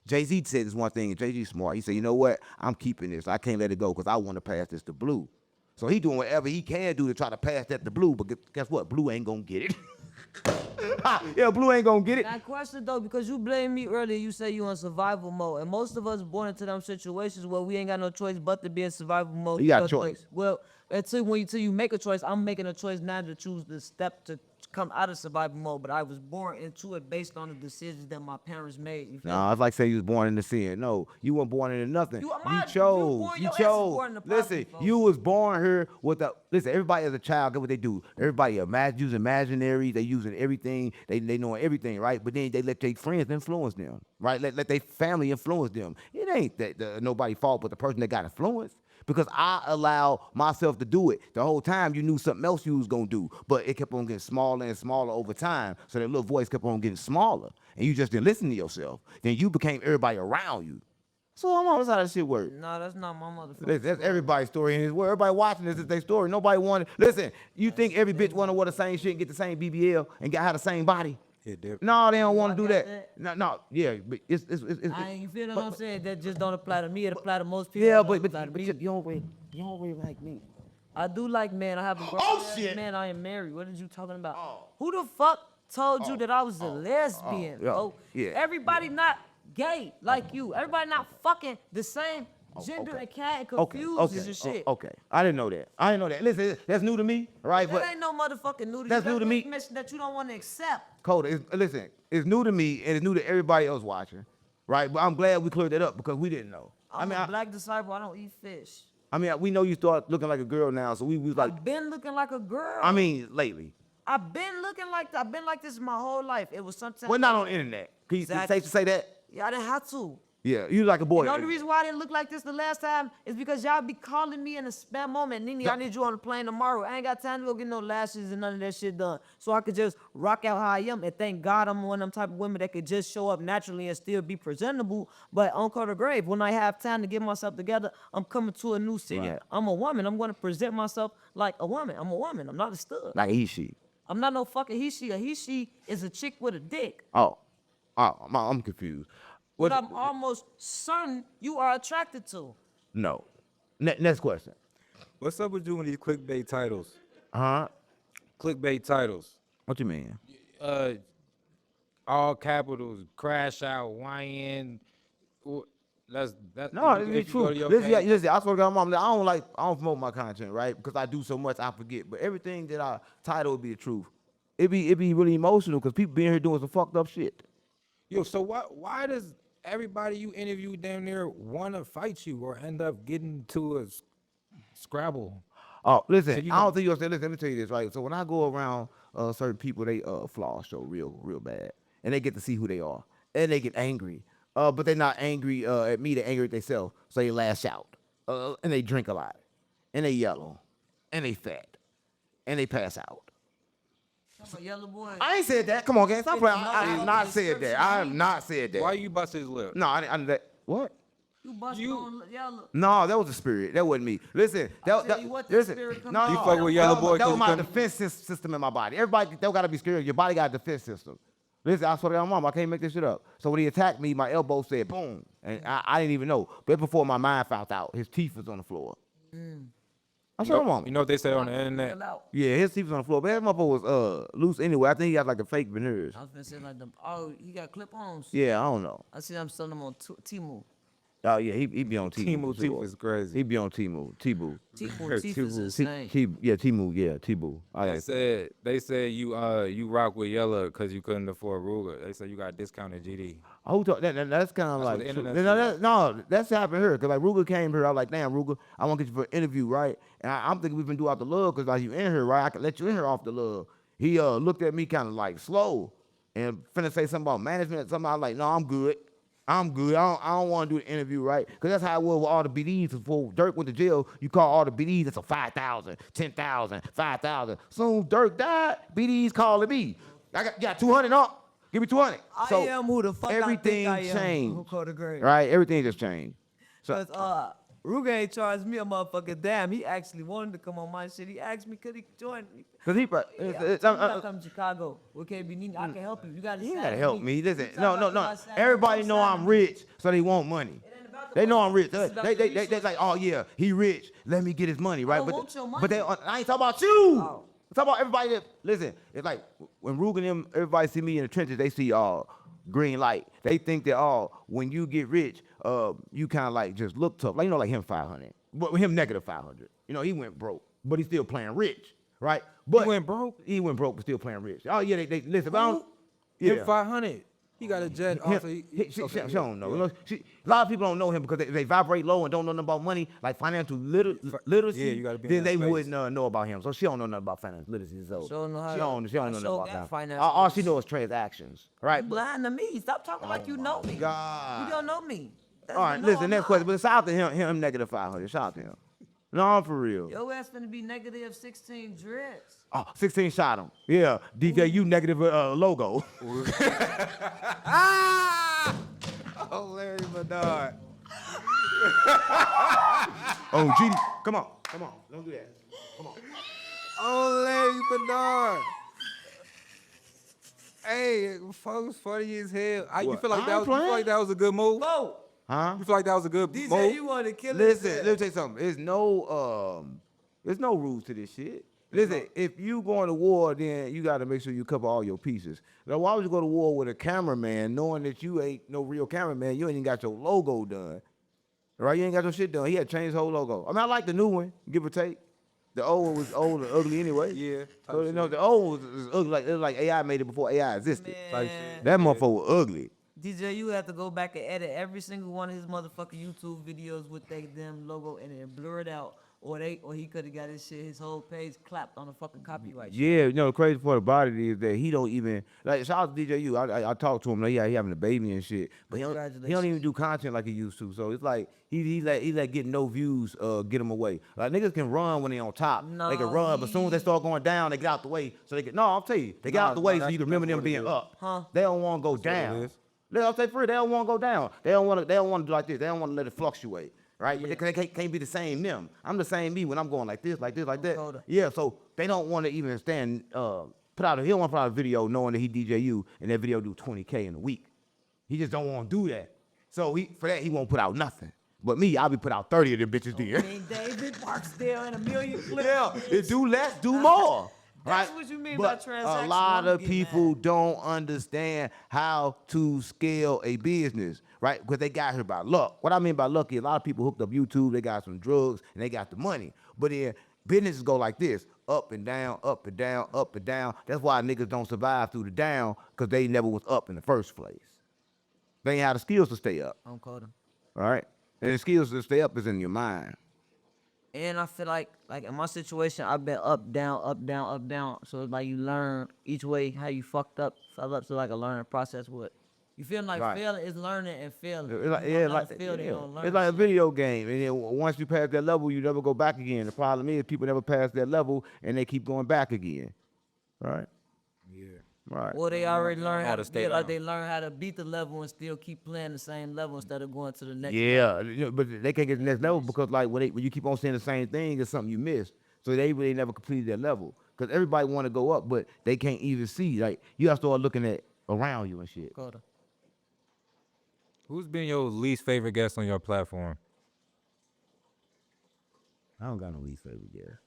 Jay-Z said this one thing, and Jay-Z smart. He said, you know what? I'm keeping this. I can't let it go because I want to pass this to Blue. So he doing whatever he can do to try to pass that to Blue, but guess what? Blue ain't gonna get it. Yeah, Blue ain't gonna get it. Now, question though, because you blamed me earlier, you say you in survival mode, and most of us born into them situations where we ain't got no choice but to be in survival mode. You got a choice. Well, until you make a choice, I'm making a choice now to choose the step to come out of survival mode. But I was born into it based on the decisions that my parents made. You feel me? Nah, it's like saying you was born into sin. No, you weren't born into nothing. You chose. born- You your ass was chose. born in the Listen, poverty, folks. you was born here with a. Listen, everybody as a child, get what they do. Everybody using imaginaries. They using everything. They know everything, right? But then they let their friends influence them, right? Let their family influence them. It ain't that nobody fault but the person that got influenced. Because I allowed myself to do it. The whole time you knew something else you was gonna do, but it kept on getting smaller and smaller over time. So that little voice kept on getting smaller, and you just didn't listen to yourself. Then you became everybody around you. So I'm that's how that shit works. No, that's not my motherfucker. That's everybody's story in his world. Everybody watching this is their story. Nobody wanted. Listen, you think every bitch wanna wear the same shit and get the same BBL and have the same body? It different. No, they don't want to do got that. No, yeah, but it's I ain't feel what I'm saying. That just don't apply to me. It apply to most people. yeah, It don't but apply to me. you don't really like me. I do like men. I have a girlfriend. Oh, shit. Man, I am married. What are you talking about? Oh. Who the fuck told you that I was a lesbian? yeah, Oh, yeah, everybody not gay like you. Everybody not fucking the same gender okay. and cat and Okay, confused and shit. okay. I didn't know that. Listen, that's new to me, right? That ain't no motherfucking new to you. That's new to me. Information that you don't want to accept. Coda, listen, it's new to me and it's new to everybody else watching, right? But I'm glad we cleared that up because we didn't know. I'm a black disciple. I don't eat fish. We know you start looking like a girl now, so we was like, I've been looking like a girl. lately. I've been looking like that. I've been like this my whole life. It was sometimes. Well, not on the internet. Can you Exactly. say that? Yeah, I didn't have to. Yeah, you like a boy. The only reason why I didn't look like this the last time is because y'all be calling me in a spam moment. Nene, I need you on the plane tomorrow. I ain't got time to go get no lashes and none of that shit done. So I could just rock out how I am. And thank God I'm one of them type of women that could just show up naturally and still be presentable. But on Coda Grave, when I have time to get myself together, I'm coming to a new city. Right. I'm a woman. I'm going to present myself like a woman. I'm a woman. I'm not a stud. Like he, she. I'm not no fucking he, she. A he, she is a chick with a dick. Oh, I'm confused. But I'm almost certain you are attracted to. No. Next question. What's up with you and these clickbait titles? Huh? Clickbait titles. What you mean? All capitals, crash out, YN. That's No, if it's you go true. to your Listen, page- I swear to God, Mom, I don't promote my content, right? Because I do so much, I forget. But everything that I title would be the truth. It be really emotional because people being here doing some fucked up shit. Yo, so why does everybody you interview down there want to fight you or end up getting to a scrabble? Oh, listen, So you I don't know- think you understand. Listen, let me tell you this, right? So when I go around certain people, they flaws show real bad. And they get to see who they are. And they get angry. But they're not angry at me, they're angry at themselves. So they lash out. And they drink a lot. And they yellow. And they fat. And they pass out. I'm a yellow boy. I ain't said that. Come on, gang. Stop playing. I No, have not said that. I have not said that. Why you bust his lip? No, I didn't. What? You busted You- on yellow. No, that was the spirit. That wasn't me. Listen, tell you what, the listen. spirit come No, out. You fuck with Yellow Boy That 'cause was you my couldn't- defense system in my body. Everybody, they gotta be scared. Your body got a defense system. Listen, I swear to God, Mom, I can't make this shit up. So when he attacked me, my elbow said boom, and I didn't even know. But before my mind found out, his teeth was on the floor. I swear, Mom. You know what they say on the internet? Chill out. Yeah, his teeth was on the floor. But that motherfucker was loose anyway. I think he got like a fake veneers. I was gonna say like them. Oh, he got clip-ons. Yeah, I don't know. I see them selling them on Temu. Oh yeah, he be on Temu. Timu Teeth is crazy. He be on Temu. Temu Teeth is his name. Temu. Yeah, Temu. They said you rock with Yella because you couldn't afford Ruger. They said you got discounted GD. Who talk, that's kind of what like the true. internet no, that's happened here. Cause like Ruger came here, I was like, damn, Ruger, I want to get you for an interview, right? And I'm thinking we been do out the love, cause like you in here, right? I can let you in here off the love. He looked at me kind of like slow, and finna say something about management. Something I was like, no, I'm good. I don't want to do the interview, right? Cause that's how it was with all the BDs. Before Dirk went to jail, you call all the BDs. It's a 5,000, 10,000, 5,000. Soon Dirk died, BDs calling me. I got 200 up. Give me 200. I am who the fuck everything I think I am. changed. Who called the grave? Right? Everything just changed. So, Cause Ruger ain't charged me a motherfucking damn. He actually wanted to come on my shit. He asked me, could he join me? Cause he, You gotta come to Chicago with KB Nene. I can help you. You gotta. you sign gotta with help me. Listen, You no, talking no, about no. I signed Everybody with know you, I'm sign rich, so they want money. It ain't about the They know money. I'm rich. It's about the They resources. like, oh yeah, he rich. Let me get his money, right? don't want your But they, money. I ain't talking about you. Oh. I'm talking about everybody that listen. It's like when Rugen and them, everybody see me in the trenches. They see green light. They think that when you get rich, you kind of like just look tough. Like like him 500, but with him negative 500. He went broke, but he's still playing rich, right? But went broke? He went broke, but still playing rich. Oh yeah, they listen. But I don't, Him yeah. 500. He got a jet. She don't know. A lot of people don't know him because they vibrate low and don't know nothing about money, like financial literacy. Yeah, you gotta be in then that they space. wouldn't know about him. So she don't know nothing about financial literacy. So She don't know how she to- don't I know sure nothing about got that. financial All she knows is transactions, right? You lying to me. Stop talking like you know me. God. You don't know me. That's All right, no, listen, I'm next not. question. But shout out to him negative 500. Shout out to him. No, for real. Your ass finna be negative 16 drips. Oh, 16 shot him. Yeah, DJU negative logo. Oh, Larry Bernard. Oh, GD. Come on. Don't do that. Come on. Oh, Larry Bernard. Hey, folks, funny as hell. You What? feel like I that ain't was? You feel playing. like that was a good move? Whoa. Huh? You feel like that was a good DJ, move? you want to kill Listen, us. let me tell you something. There's no rules to this shit. Listen, if you going to war, then you got to make sure you cover all your pieces. Now, why would you go to war with a cameraman knowing that you ain't no real cameraman? You ain't even got your logo done, right? You ain't got your shit done. He had to change his whole logo. I mean, I like the new one, give or take. The old one was old and ugly anyway. Yeah. So the old one was ugly. It was like AI made it before AI existed. Type Man, shit. That motherfucker was ugly. DJ, you have to go back and edit every single one of his motherfucking YouTube videos with they damn logo and then blur it out, or he could have got his whole page clapped on the fucking copyright. Yeah, the crazy part about it is that he don't even like. Shout out to DJU. I talked to him. Like, yeah, he having a baby and shit, but he don't even do content like he used to. So it's like he let getting no views get him away. Like niggas can run when they on top. They can No, run, but as soon as they start going down, they get out the way. So they get I'll tell you, they get out the way so you can remember them being up. Huh? They don't want to go what it down. is. I'll say free. They don't want to go down. They don't want to do like this. They don't want to let it fluctuate. Right? But they can't be the same them. I'm the same me when I'm going like this, like that. Colder. Yeah, so they don't want to even he don't want to put out a video knowing that he DJU and that video do 20K in a week. He just don't want to do that. So for that, he won't put out nothing. But me, I'll be put out 30 of them bitches I there. mean, David Barksdale and a million clips. Yeah, it do less, do more. That's right? what you mean But by transactional. a lot I'm of getting people mad. don't understand how to scale a business, right? Because they got here by luck. What I mean by lucky, a lot of people hooked up YouTube, they got some drugs, and they got the money. But then businesses go like this, up and down, up and down, up and down. That's why niggas don't survive through the down, because they never was up in the first place. They ain't have the skills to stay up, I'm cold. all right? And the skills to stay up is in your mind. And I feel like in my situation, I've been up, down, up, down, up, down. So it's like you learn each way how you fucked up, fell up to like a learning process with. You feel like Right. failing is learning and failing. It's like, You yeah, don't like, never fail, they don't learn it's like a shit. video game, and then once you pass that level, you never go back again. The problem is people never pass that level, and they keep going back again. Right? Yeah. Right. Or they already learn how How to to stay feel like down. they learn how to beat the level and still keep playing the same level instead of going to the next. Yeah, but they can't get to the next level because like when you keep on saying the same thing, it's something you missed. So they really never completed that level because everybody want to go up, but they can't even see. Like you have to start looking at around you and shit. Coda. Who's been your least favorite guest on your platform? I don't got no least favorite guest.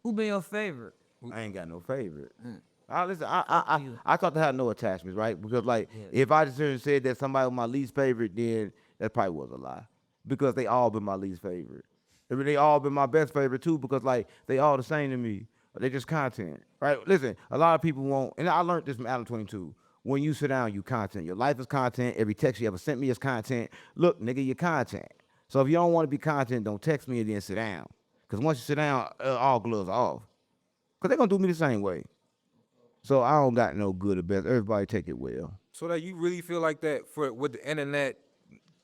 Who been your favorite? I ain't got no favorite. Mm. Listen, I thought to have no attachments, right? Because like if I just said that somebody was my least favorite, then that probably was a lie. Because they all been my least favorite. I mean, they all been my best favorite too, because like they all the same to me. They just content. Right? Listen, a lot of people won't, and I learned this from Adam22. When you sit down, you content. Your life is content. Every text you ever sent me is content. Look, nigga, you're content. So if you don't want to be content, don't text me and then sit down. Because once you sit down, all gloves are off. Because they're going to do me the same way. So I don't got no good or bad. Everybody take it well. So that you really feel like that with the internet,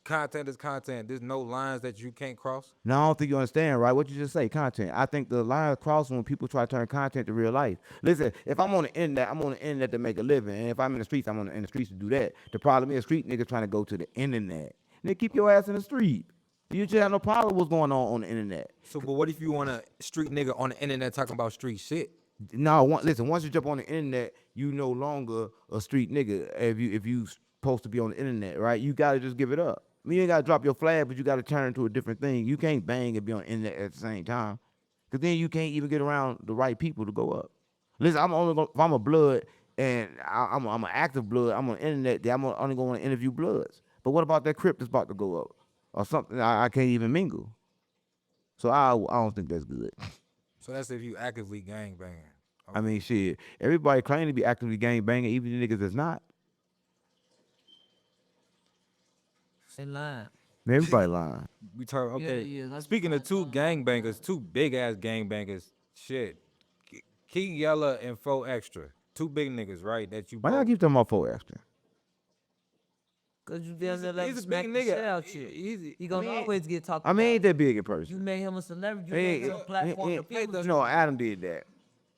content is content. There's no lines that you can't cross. No, I don't think you understand, right? What you just say, content. I think the line cross when people try to turn content to real life. Listen, if I'm on the internet, I'm on the internet to make a living. And if I'm in the streets, in the streets to do that. The problem is street niggas trying to go to the internet. Nigga, keep your ass in the street. You just have no problem with what's going on the internet. So, but what if you want a street nigga on the internet talking about street shit? No, listen. Once you jump on the internet, you no longer a street nigga. If you supposed to be on the internet, right? You gotta just give it up. I mean, you ain't gotta drop your flag, but you gotta turn into a different thing. You can't bang and be on the internet at the same time, cause then you can't even get around the right people to go up. Listen, if I'm a blood and I'm an active blood, I'm on the internet. Then I'm only going to interview bloods. But what about that Crip that's about to go up or something? I can't even mingle. So I don't think that's good. So that's if you actively gang banging. Okay. I mean, shit. Everybody claim to be actively gang banging, even the niggas that's not. They lying. Everybody lying. We talk okay. Yeah, Speaking of two gangbangers, two big ass gangbangers, shit. Key Yella and 4 Extra. 2 big niggas, right? That you Why y'all both- keep talking about 4 Extra? Cause you down there like he's a smack big the nigga. shit out shit. He gonna always get talked I mean, about. ain't that big in You person. made him a celebrity. You Hey, made him a platform for people. no, Adam did that.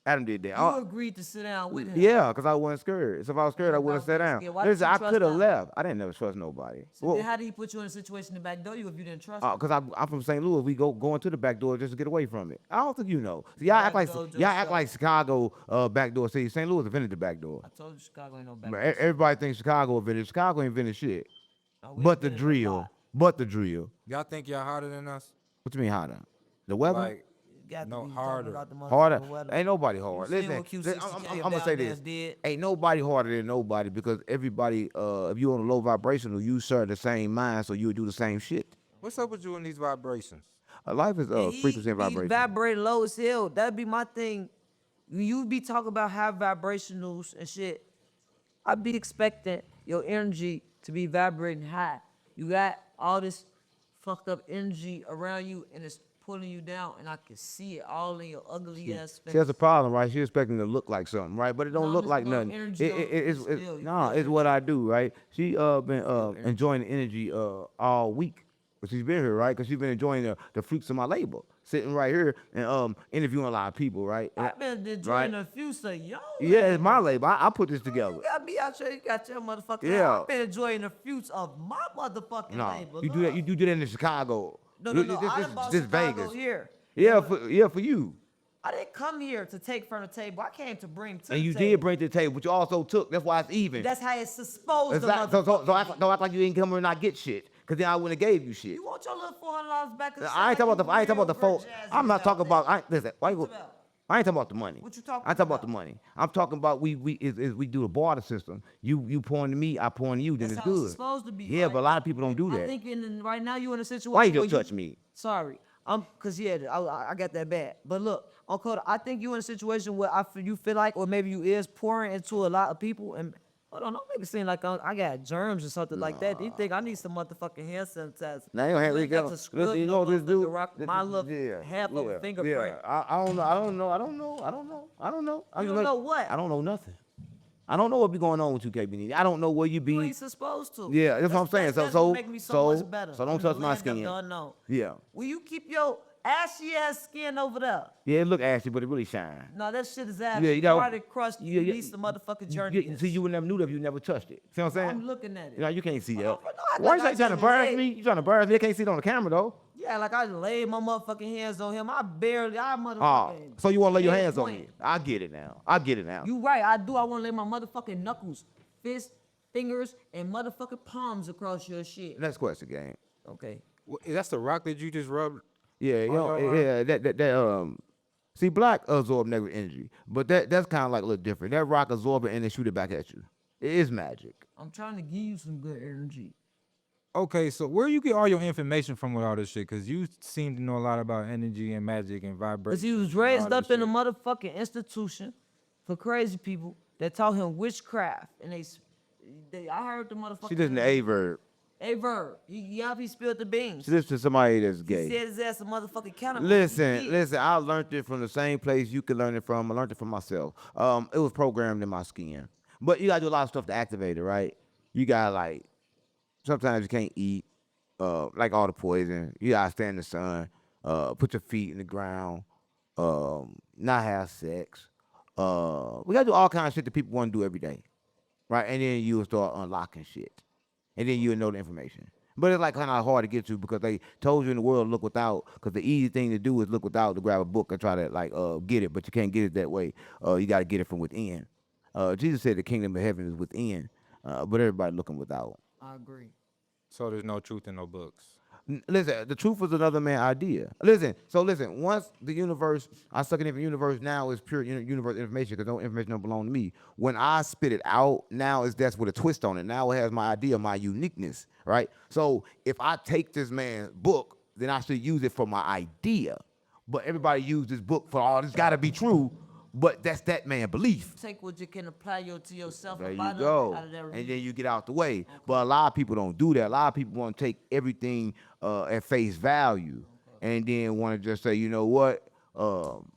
Adam did that. You agreed to sit down with him. Yeah, because I wasn't scared. So if I was scared, I wouldn't sit down. scared. Why did Listen, you I trust could have him? left. I didn't never trust nobody. So then how did he put you in a situation to backdoor you if you didn't trust him? Because I'm from St. Louis. We go into the back door just to get away from it. I don't think you know. So y'all act like Chicago backdoor city. St. Louis invented the back door. I told you Chicago ain't no But backdoor. everybody thinks Chicago invented. Chicago ain't invented shit. No, we But the invented a drill. lot. But the drill. Y'all think y'all harder than us? What you mean harder? The weather? Like, You got to No, be talking harder. about the Harder. motherfucking weather. Ain't nobody hard. You seen Listen, what Q60 I'm came gonna say down this. there did? Ain't nobody harder than nobody because everybody, if you on a low vibrational, you share the same mind, so you would do the same shit. what's up with you and these vibrations? Life is And frequency and he vibration. vibrate low as hell. That'd be my thing. You be talking about high vibrationals and shit. I'd be expecting your energy to be vibrating high. You got all this fucked up energy around you and it's pulling you down, and I can see it all in your ugly ass face. See, that's a problem, right? She's expecting to look like something, right? But it don't No, look Mr. like No, nothing. energy don't It's still, you nah, feel it's what I do, right? She been enjoying the energy all week. But she's been here, right? Because she's been enjoying the fruits of my labor. Sitting right here and interviewing a lot of people, right? I've been enjoying a few say, yo. Yeah, it's my labor. I put this together. You got me out here, you got your motherfucking Yeah. I've been enjoying the fruits of my motherfucking No, labor. you do that. You do that in Chicago. No, This- I done bought this Chicago Vegas. here. Yeah, for you. I didn't come here to take from the table. I came to bring to And the you table. did bring to the table, but you also took. That's why it's even. That's how it's supposed It's to like, motherfucking don't act like you didn't come here and not get shit. Cause then I wouldn't have gave you shit. You want your little $400 back? I ain't talking about the folk. I'm not talking about. Listen, why you? What's about? I ain't talking about the money. What you talking I ain't talking about about? the money. I'm talking about we do the barter system. You pouring to me, I pouring to you, then That's it's how good. it's supposed to be. Yeah, right? but a lot of people don't do I that. think right now you in a situation. Why you where just touch me? Sorry, cause yeah, I got that bad. But look, Uncle, I think you in a situation where you feel like, or maybe you is pouring into a lot of people, and hold on, don't make it seem like I got germs or something like that. You think I need some motherfucking hand sanitizer? Now you don't have You to ain't got get. to scrub You no know what this motherfucking dude. rock- my little half of a fingerprint. Yeah, I don't know. I don't know. You don't know what? I don't know nothing. I don't know what be going on with you, KB Nene. I don't know where you You be. ain't supposed to. Yeah, that's what I'm saying. That's So- what make me so so- much better. so don't in the touch my land of skin. the unknown. Yeah. Will you keep your ashy ass skin over there? Yeah, it look ashy, but it really shine. No, that shit is ashy. Yeah, you know. Right crust. You need some motherfucking journey. See, you would never knew that if you never touched it. See what I'm saying? I'm looking at it. You know, you can't see that. no, I Why think you trying to embarrass hey. me? You trying to embarrass me? I can't see it on the camera though. Yeah, like I laid my motherfucking hands on him. I Oh, motherfucking. so you want to lay your hand hands on point. me? I get it now. You right, I do. I want to lay my motherfucking knuckles, fists, fingers, and motherfucking palms across your shit. Next question, gang. Okay. That's the rock that you just rubbed. Yeah, you know, your yeah. That see, black absorb negative energy, but that's kind of like a little different. That rock absorb it and then shoot it back at you. It is magic. I'm trying to give you some good energy. Okay, so where you get all your information from with all this shit? Cause you seem to know a lot about energy and magic and vibration. Cause he was raised up in a motherfucking institution for crazy people that taught him witchcraft, and I heard the motherfucker. She listened to A verb. A verb. He spilled the beans. She listened to somebody that's He gay. said his ass a motherfucking cannibal. Listen. I learned it from the same place you could learn it from. I learned it from myself. It was programmed in my skin. But you gotta do a lot of stuff to activate it, right? You gotta sometimes you can't eat, like all the poison. You gotta stand in the sun, put your feet in the ground, not have sex. We gotta do all kinds of shit that people want to do every day, right? And then you'll start unlocking shit, and then you'll know the information. But it's like kind of hard to get to because they told you in the world look without. Because the easy thing to do is look without to grab a book and try to like get it, but you can't get it that way. You got to get it from within. Jesus said the kingdom of heaven is within, but everybody looking without. I agree. So there's no truth in no books. Listen, the truth is another man's idea. Listen, once the universe, our second different universe now is pure universe information because no information don't belong to me. When I spit it out, now that's with a twist on it. Now it has my idea, my uniqueness, right? So if I take this man's book, then I should use it for my idea. But everybody use this book for all this gotta be true, but that's that man's belief. Take what you can apply to yourself. There and you out go. of that And then you get out the way. But a lot of people don't do that. A lot of people want to take everything at face value and then want to just say, you know what?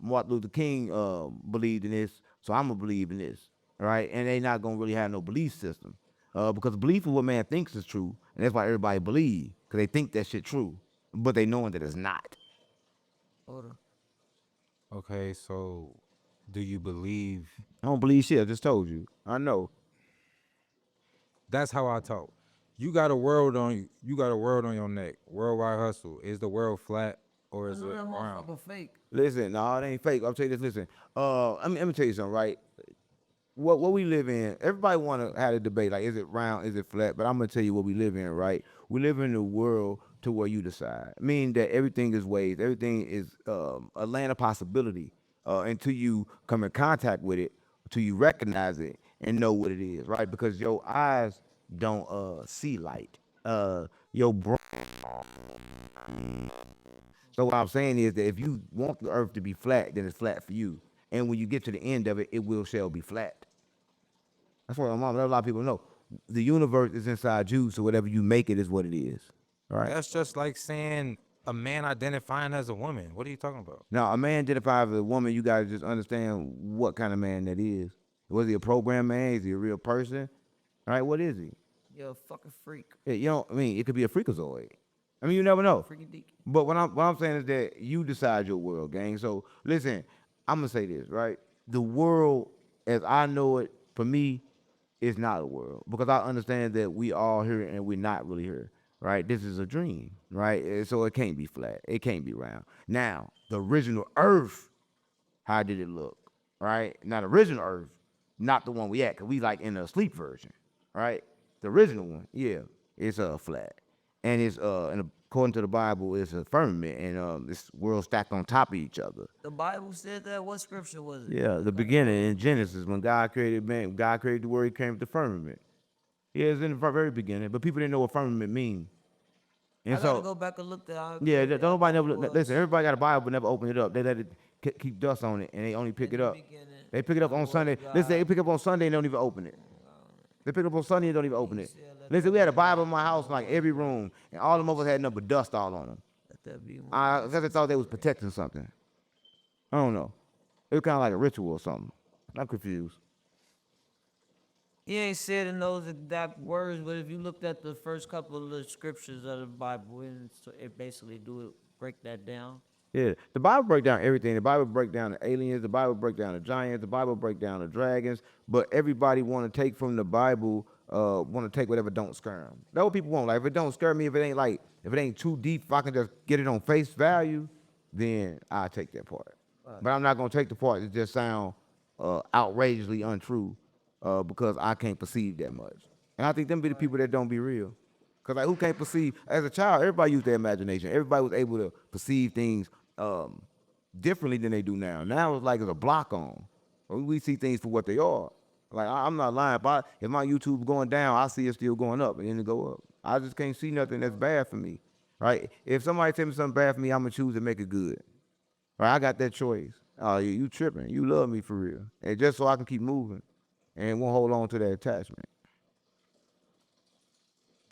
Martin Luther King believed in this, so I'm going to believe in this. Right? And they not going to really have no belief system. Because belief is what man thinks is true. And that's why everybody believes. Because they think that shit true. But they knowing that it's not. Okay, so do you believe? I don't believe shit. I just told you. I know. That's how I talk. You got a world on you. You got a world on your neck. Worldwide hustle. Is the world flat or is it round? Fake. Listen, no, it ain't fake. I'll tell you this. Listen, let me tell you something, right? What we live in, everybody want to have a debate, like, is it round, is it flat? But I'm going to tell you what we live in, right? We live in a world to where you decide. Meaning that everything is ways, everything is a land of possibility until you come in contact with it, until you recognize it and know what it is, right? Because your eyes don't see light. Your brain. So what I'm saying is that if you want the earth to be flat, then it's flat for you. And when you get to the end of it, it shall be flat. That's what a lot of people know. The universe is inside you, so whatever you make it is what it is. All right? That's just like saying a man identifying as a woman. What are you talking about? Now, a man identifies as a woman, you got to just understand what kind of man that is. Was he a program man? Is he a real person? All right, what is he? You're a fucking freak. Yeah, you know, I mean, it could be a freakazoid. I mean, you never know. Freaky deaky. But what I'm saying is that you decide your world, gang. So listen, I'm gonna say this, right? The world, as I know it, for me, is not a world because I understand that we all here and we're not really here, right? This is a dream, right? And so it can't be flat, it can't be round. Now, the original Earth, how did it look, right? Now, the original Earth, not the one we at, cause we like in a sleep version, right? The original one, yeah, it's flat, and it's and according to the Bible, it's a firmament, and this world stacked on top of each other. The Bible said that. What scripture was it? Yeah, the beginning in Genesis, when God created man, God created the word, he came with the firmament. Yeah, it's in the very beginning, but people didn't know what firmament mean. And I gotta go back and look that. Yeah, don't nobody never listen. Everybody got a Bible, but never open it up. They let it keep dust on it, and they only pick it up. They pick it up on Sunday. Listen, they pick it up on Sunday and don't even open it. They pick it up on Sunday and don't even open it. Listen, we had a Bible in my house in like every room, and all them of us had nothing but dust all on them. Let that be one. I guess they thought they was protecting something. I don't know. It was kind of like a ritual or something. I'm confused. He ain't said in those exact words, but if you looked at the first couple of the scriptures of the Bible, it basically break that down. Yeah, the Bible break down everything. The Bible break down the aliens. The Bible break down the giants. The Bible break down the dragons. But everybody want to take from the Bible, want to take whatever don't scare them. That's what people want. Like, if it don't scare me, if it ain't too deep, if I can just get it on face value, then I'll take that part. But I'm not gonna take the part that just sound outrageously untrue, because I can't perceive that much. And I think them be the people that don't be real. Cause like, who can't perceive? As a child, everybody used their imagination. Everybody was able to perceive things differently than they do now. Now it's like it's a block on. We see things for what they are. Like, I'm not lying. If my YouTube's going down, I see it still going up and then it go up. I just can't see nothing that's bad for me, right? If somebody tell me something bad for me, I'm gonna choose to make it good. Right? I got that choice. Oh, you tripping. You love me for real. And just so I can keep moving and won't hold on to that attachment.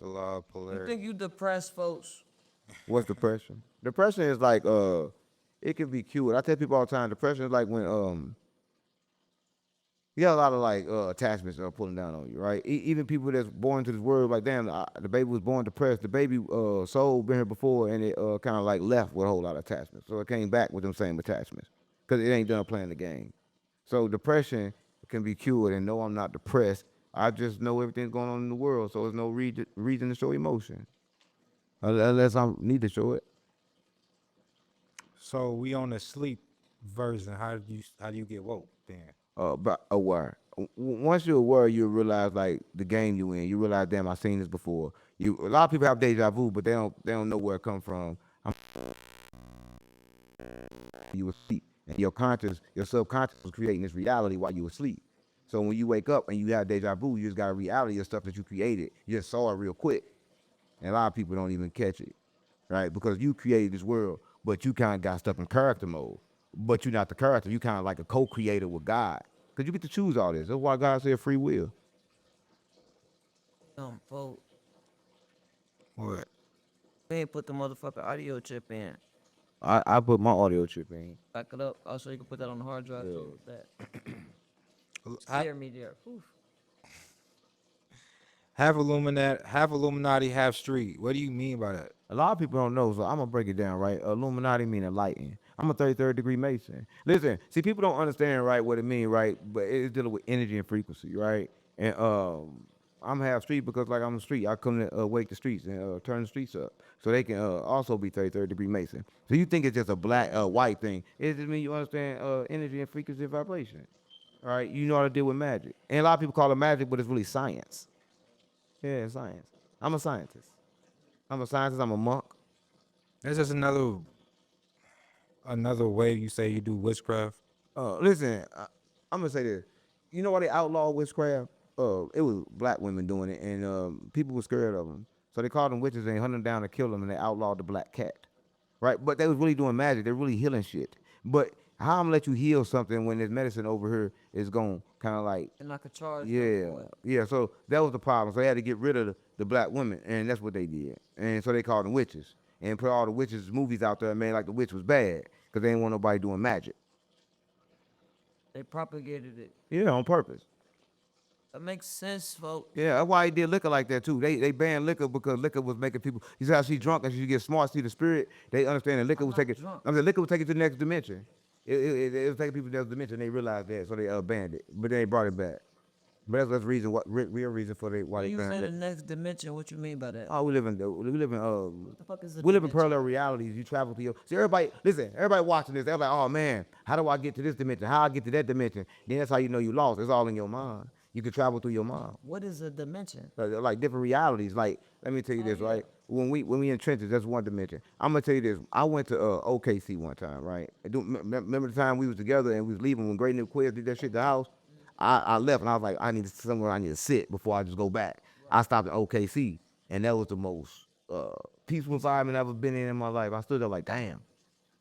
The law of You polarity. think you depressed, folks? What's depression? Depression is like it can be cured. I tell people all the time, depression is like when you got a lot of like attachments that are pulling down on you, right? Even people that's born into this world, like, damn, the baby was born depressed. The baby soul been here before, and it kind of like left with a whole lot of attachments. So it came back with them same attachments because it ain't done playing the game. So depression can be cured, and no, I'm not depressed. I just know everything's going on in the world, so there's no reason to show emotion. unless I need to show it. So we on the sleep version. How do you get woke then? But aware. Once you're aware, you realize like the game you in. You realize, damn, I've seen this before. A lot of people have deja vu, but they don't know where it come from. You asleep, and your subconscious was creating this reality while you asleep. So when you wake up and you have deja vu, you just got a reality of stuff that you created. You just saw it real quick, and a lot of people don't even catch it, right? Because you created this world, but you kind of got stuff in character mode. But you're not the character. You kind of like a co-creator with God, because you get to choose all this. That's why God said free will. Vote. What? We ain't put the motherfucking audio chip in. I put my audio chip in. Back it up. Also, you can put that on the hard drive too. That I- scare me there. Oof. Half Illuminati, half street. What do you mean by that? A lot of people don't know, so I'm gonna break it down, right? Illuminati mean enlightened. I'm a 33rd degree Mason. Listen, see, people don't understand, right, what it mean, right? But it's dealing with energy and frequency, right? And I'm half street because, like, I'm the street. I come to wake the streets and turn the streets up, so they can also be 33rd degree Mason. So you think it's just a black, white thing? It just mean you understand energy and frequency and vibration, right? You know how to deal with magic, and a lot of people call it magic, but it's really science. Yeah, it's science. I'm a scientist. I'm a monk. That's just another way you say you do witchcraft. Listen, I'm gonna say this. You know why they outlawed witchcraft? It was black women doing it, and people were scared of them. So they called them witches and hunted them down to kill them, and they outlawed the black cat. Right? But they was really doing magic. They're really healing shit. But how I'm gonna let you heal something when this medicine over here is gonna kind of like, And I could charge. yeah. So that was the problem. So they had to get rid of the black women, and that's what they did. And so they called them witches, and put all the witches movies out there, and made like the witch was bad because they didn't want nobody doing magic. They propagated it. Yeah, on purpose. That makes sense, folks. Yeah, that's why they did liquor like that too. They banned liquor because liquor was making people. You see how she drunk and she get smart, see the spirit. They understand that liquor was taking. drunk. I mean, liquor was taking to the next dimension. It was taking people to the next dimension. They realized that, so they banned it, but they brought it back. But that's the reason. What real reason for why they You banned say the it? next dimension. What you mean by that? Oh, we live in What the fuck is the we live in dimension? parallel realities. You travel to your. See, everybody watching this, they're like, oh man, how do I get to this dimension? How I get to that dimension? Then that's how you know you lost. It's all in your mind. You can travel through your mind. What is a dimension? Like different realities. Like, let me tell you this, right? When we in trenches, that's one dimension. I'm gonna tell you this. I went to OKC one time, right? Remember the time we was together and we was leaving when Great New Quiz did that shit at the house? I left and I was like, I need somewhere I need to sit before I just go back. I stopped at OKC, and that was the most peaceful environment I've ever been in my life. I stood there like, damn.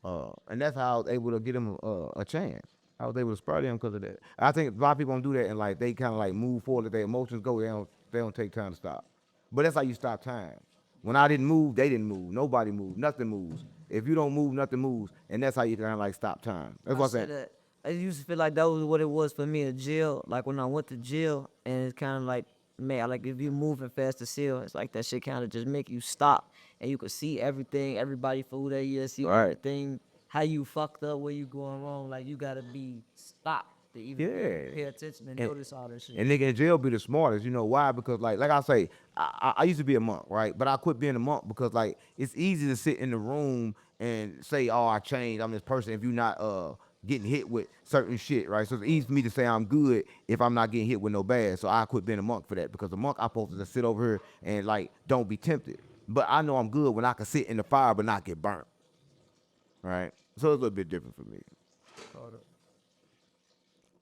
And that's how I was able to get him a chance. I was able to spur them because of that. I think a lot of people don't do that, and like they kind of like move forward, let their emotions go. They don't take time to stop. But that's how you stop time. When I didn't move, they didn't move. Nobody moved. Nothing moves. If you don't move, nothing moves, and that's how you kind of like stop time. That's what I'm saying. That. I used to feel like that was what it was for me in jail. Like when I went to jail, and it's kind of like, man, like if you moving fast to seal, it's like that shit kind of just make you stop, and you could see everything, everybody for who they is, see Right. everything, how you fucked up, where you going wrong. Like you gotta be stopped to even pay attention and notice all that shit. And nigga in jail be the smartest. You know why? Because like I say, I used to be a monk, right? But I quit being a monk because like it's easy to sit in the room and say, oh, I changed, I'm this person, if you're not getting hit with certain shit, right? So it's easy for me to say I'm good if I'm not getting hit with no bad. So I quit being a monk for that, because the monk I'm supposed to just sit over here and like don't be tempted. But I know I'm good when I can sit in the fire but not get burnt. Right? So it's a little bit different for me.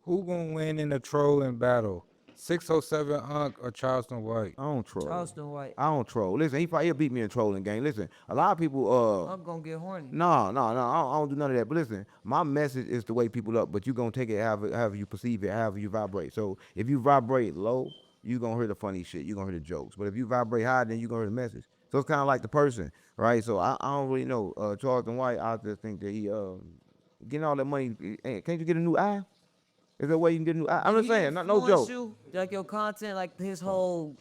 Who gonna win in a trolling battle? 607 Unc or Charleston White? I don't troll. Charleston White. I don't troll. Listen, he'll beat me in trolling game. Listen, a lot of people I'm gonna get horny. No, I don't do none of that. But listen, my message is to wake people up, but you gonna take it however you perceive it, however you vibrate. So if you vibrate low, you gonna hear the funny shit, you gonna hear the jokes. But if you vibrate high, then you gonna hear the message. So it's kind of like the person, right? So I don't really know. Charleston White, I just think that he getting all that money. Can't you get a new eye? Is there a way you can get a new eye? I'm just saying, no Influence joke. you, like your content, like his whole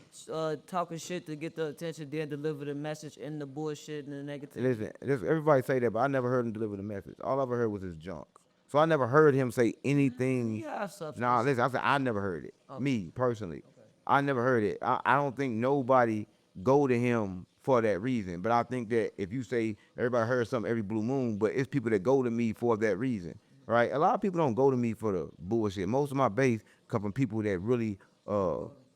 talking shit to get the attention, then deliver the message in the bullshit and the negative. Listen, everybody say that, but I never heard him deliver the message. All I ever heard was his junk. So I never heard him say anything. Yeah, substance. Nah, listen, I never heard it. Me, personally. I never heard it. I don't think nobody go to him for that reason. But I think that if you say everybody heard something every blue moon, but it's people that go to me for that reason, right? A lot of people don't go to me for the bullshit. Most of my base come from people that really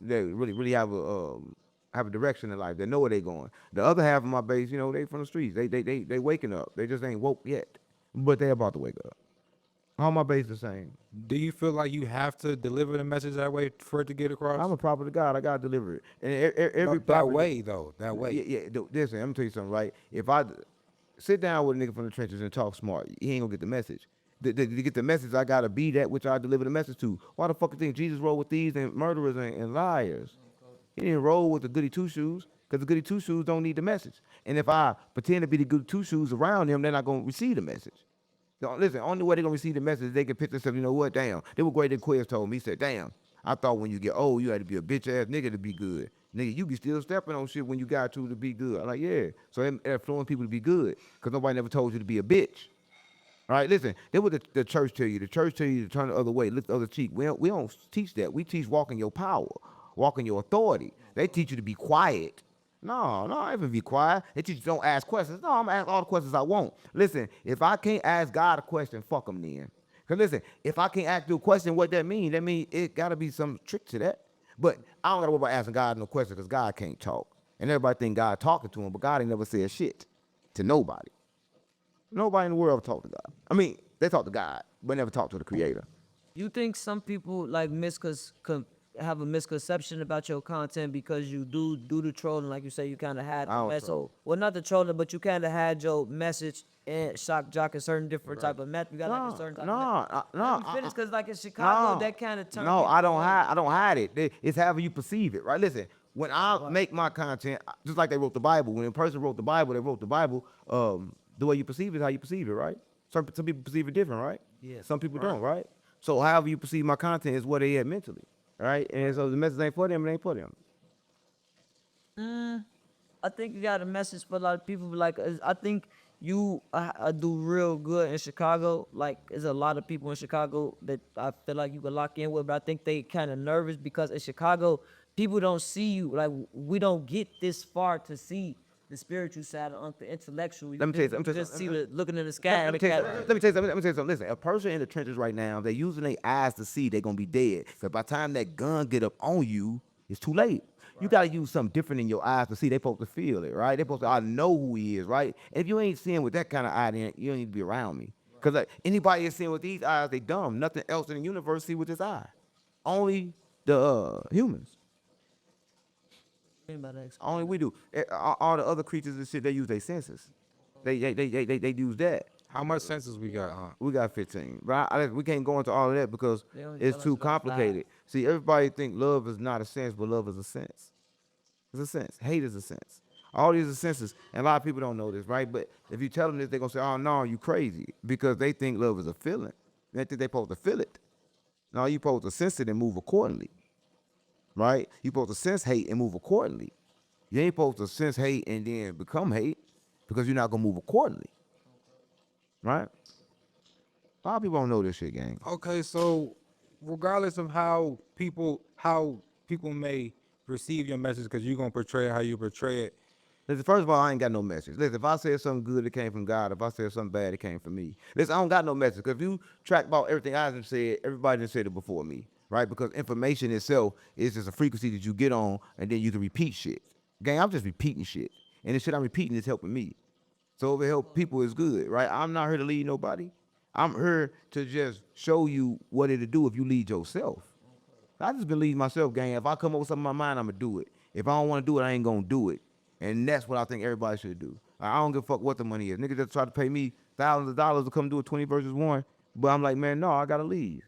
really have a direction in life. They know where they going. The other half of my base, you know, they from the streets. They waking up. They just ain't woke yet, but they about to wake up. All my base the same. Do you feel like you have to deliver the message that way for it to get across? I'm a prophet of God. I gotta deliver it. And every That prophet- way, though. That way. Listen, I'm gonna tell you something, right? If I sit down with a nigga from the trenches and talk smart, he ain't gonna get the message. To get the message, I gotta be that which I deliver the message to. Why the fuck you think Jesus rolled with thieves and murderers and liars? He didn't roll with the goody two shoes, because the goody two shoes don't need the message. And if I pretend to be the goody two shoes around them, they're not gonna receive the message. Listen, only way they're gonna receive the message is they can pick themselves, you know what, damn. They were great that Quiz told me. He said, damn, I thought when you get old, you had to be a bitch ass nigga to be good. Nigga, you be still stepping on shit when you got to be good. I'm like, yeah. So they're influencing people to be good, because nobody never told you to be a bitch. All right, listen, that what the church tell you. The church tell you to turn the other way, lift the other cheek. We don't teach that. We teach walk in your power, walk in your authority. They teach you to be quiet. No, I even be quiet. They teach you don't ask questions. No, I'm gonna ask all the questions I want. Listen, if I can't ask God a question, fuck him then. Because listen, if I can't ask you a question, what that mean? That mean it gotta be some trick to that. But I don't gotta worry about asking God no question, because God can't talk. And everybody think God talking to him, but God ain't never said shit to nobody. Nobody in the world talk to God. I mean, they talk to God, but never talk to the Creator. You think some people like have a misconception about your content because you do the trolling, like you say, you kind of had I don't the message. troll. Well, not the trolling, but you kind of had your message and shock jock a certain different type of method. You got like a certain type of method. No, Let me finish, because like in Chicago, no, that kind of turn. No, I don't hide it. It's however you perceive it, right? Listen, when I make my content, just like they wrote the Bible, when a person wrote the Bible, they wrote the Bible. The way you perceive it is how you perceive it, right? Some people perceive it different, right? Yeah. Some people don't, right? So however you perceive my content is what they at mentally, right? And so the message ain't for them, it ain't for them. I think you got a message for a lot of people. Like, I think you do real good in Chicago. Like, there's a lot of people in Chicago that I feel like you could lock in with, but I think they kind of nervous because in Chicago, people don't see you. Like, we don't get this far to see the spiritual side of the intellectual. Let me tell you something. Just see the looking in the sky. Let me tell you something. Listen, a person in the trenches right now, they're using their eyes to see, they're gonna be dead. So by the time that gun get up on you, it's too late. Right. You gotta use something different in your eyes to see. They supposed to feel it, right? They supposed to, I know who he is, right? And if you ain't seeing with that kind of eye, then you don't need to be around me. Cause like anybody that's seeing with these eyes, they dumb. Nothing else in the universe see with this eye. Only the humans. Only we do. All the other creatures and shit, they use their senses. They use that. How much senses we got, We got 15. But we can't go into all of that because They only it's tell us too about complicated. See, everybody think love is not a sense, but love is a sense. It's a sense. Hate is a sense. All these are senses, and a lot of people don't know this, right? But if you tell them this, they're gonna say, "Oh no, you crazy," because they think love is a feeling. They think they supposed to feel it. No, you supposed to sense it and move accordingly, right? You supposed to sense hate and move accordingly. You ain't supposed to sense hate and then become hate, because you're not gonna move accordingly, right? A lot of people don't know this shit, gang. Okay, so regardless of how people may receive your message, because you're gonna portray it how you portray it. Listen, first of all, I ain't got no message. Listen, if I said something good, it came from God. If I said something bad, it came from me. Listen, I don't got no message. Because if you track about everything I done said, everybody done said it before me, right? Because information itself is just a frequency that you get on, and then you can repeat shit. Gang, I'm just repeating shit. And the shit I'm repeating is helping me. So if it help people, it's good, right? I'm not here to lead nobody. I'm here to just show you what it'll do if you lead yourself. I just been leading myself, gang. If I come up with something in my mind, I'm going to do it. If I don't want to do it, I ain't going to do it. And that's what I think everybody should do. I don't give a fuck what the money is. Niggas just try to pay me thousands of dollars to come do a 20 versus 1. But I'm like, man, no, I got to leave.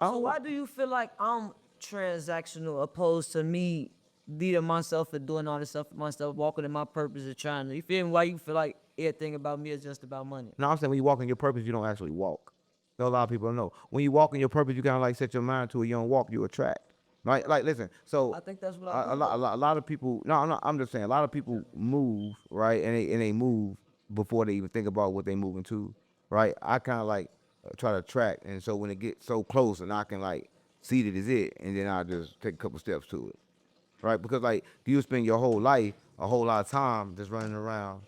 So why do you feel like I'm transactional opposed to me leading myself and doing all this stuff for myself, walking in my purpose and trying to, you feel me? Why you feel like everything about me is just about money? No, I'm saying when you walk in your purpose, you don't actually walk. A lot of people don't know. When you walk in your purpose, you kind of like set your mind to it. You don't walk, you attract. Right? Like, listen, so I think that's what I a lot of people, I'm just saying, a lot of people move, right? And they move before they even think about what they moving to, right? I kind of like try to attract. And so when it gets so close and I can like see that it's it, and then I just take a couple steps to it. Right, because like you spend your whole life a whole lot of time just running around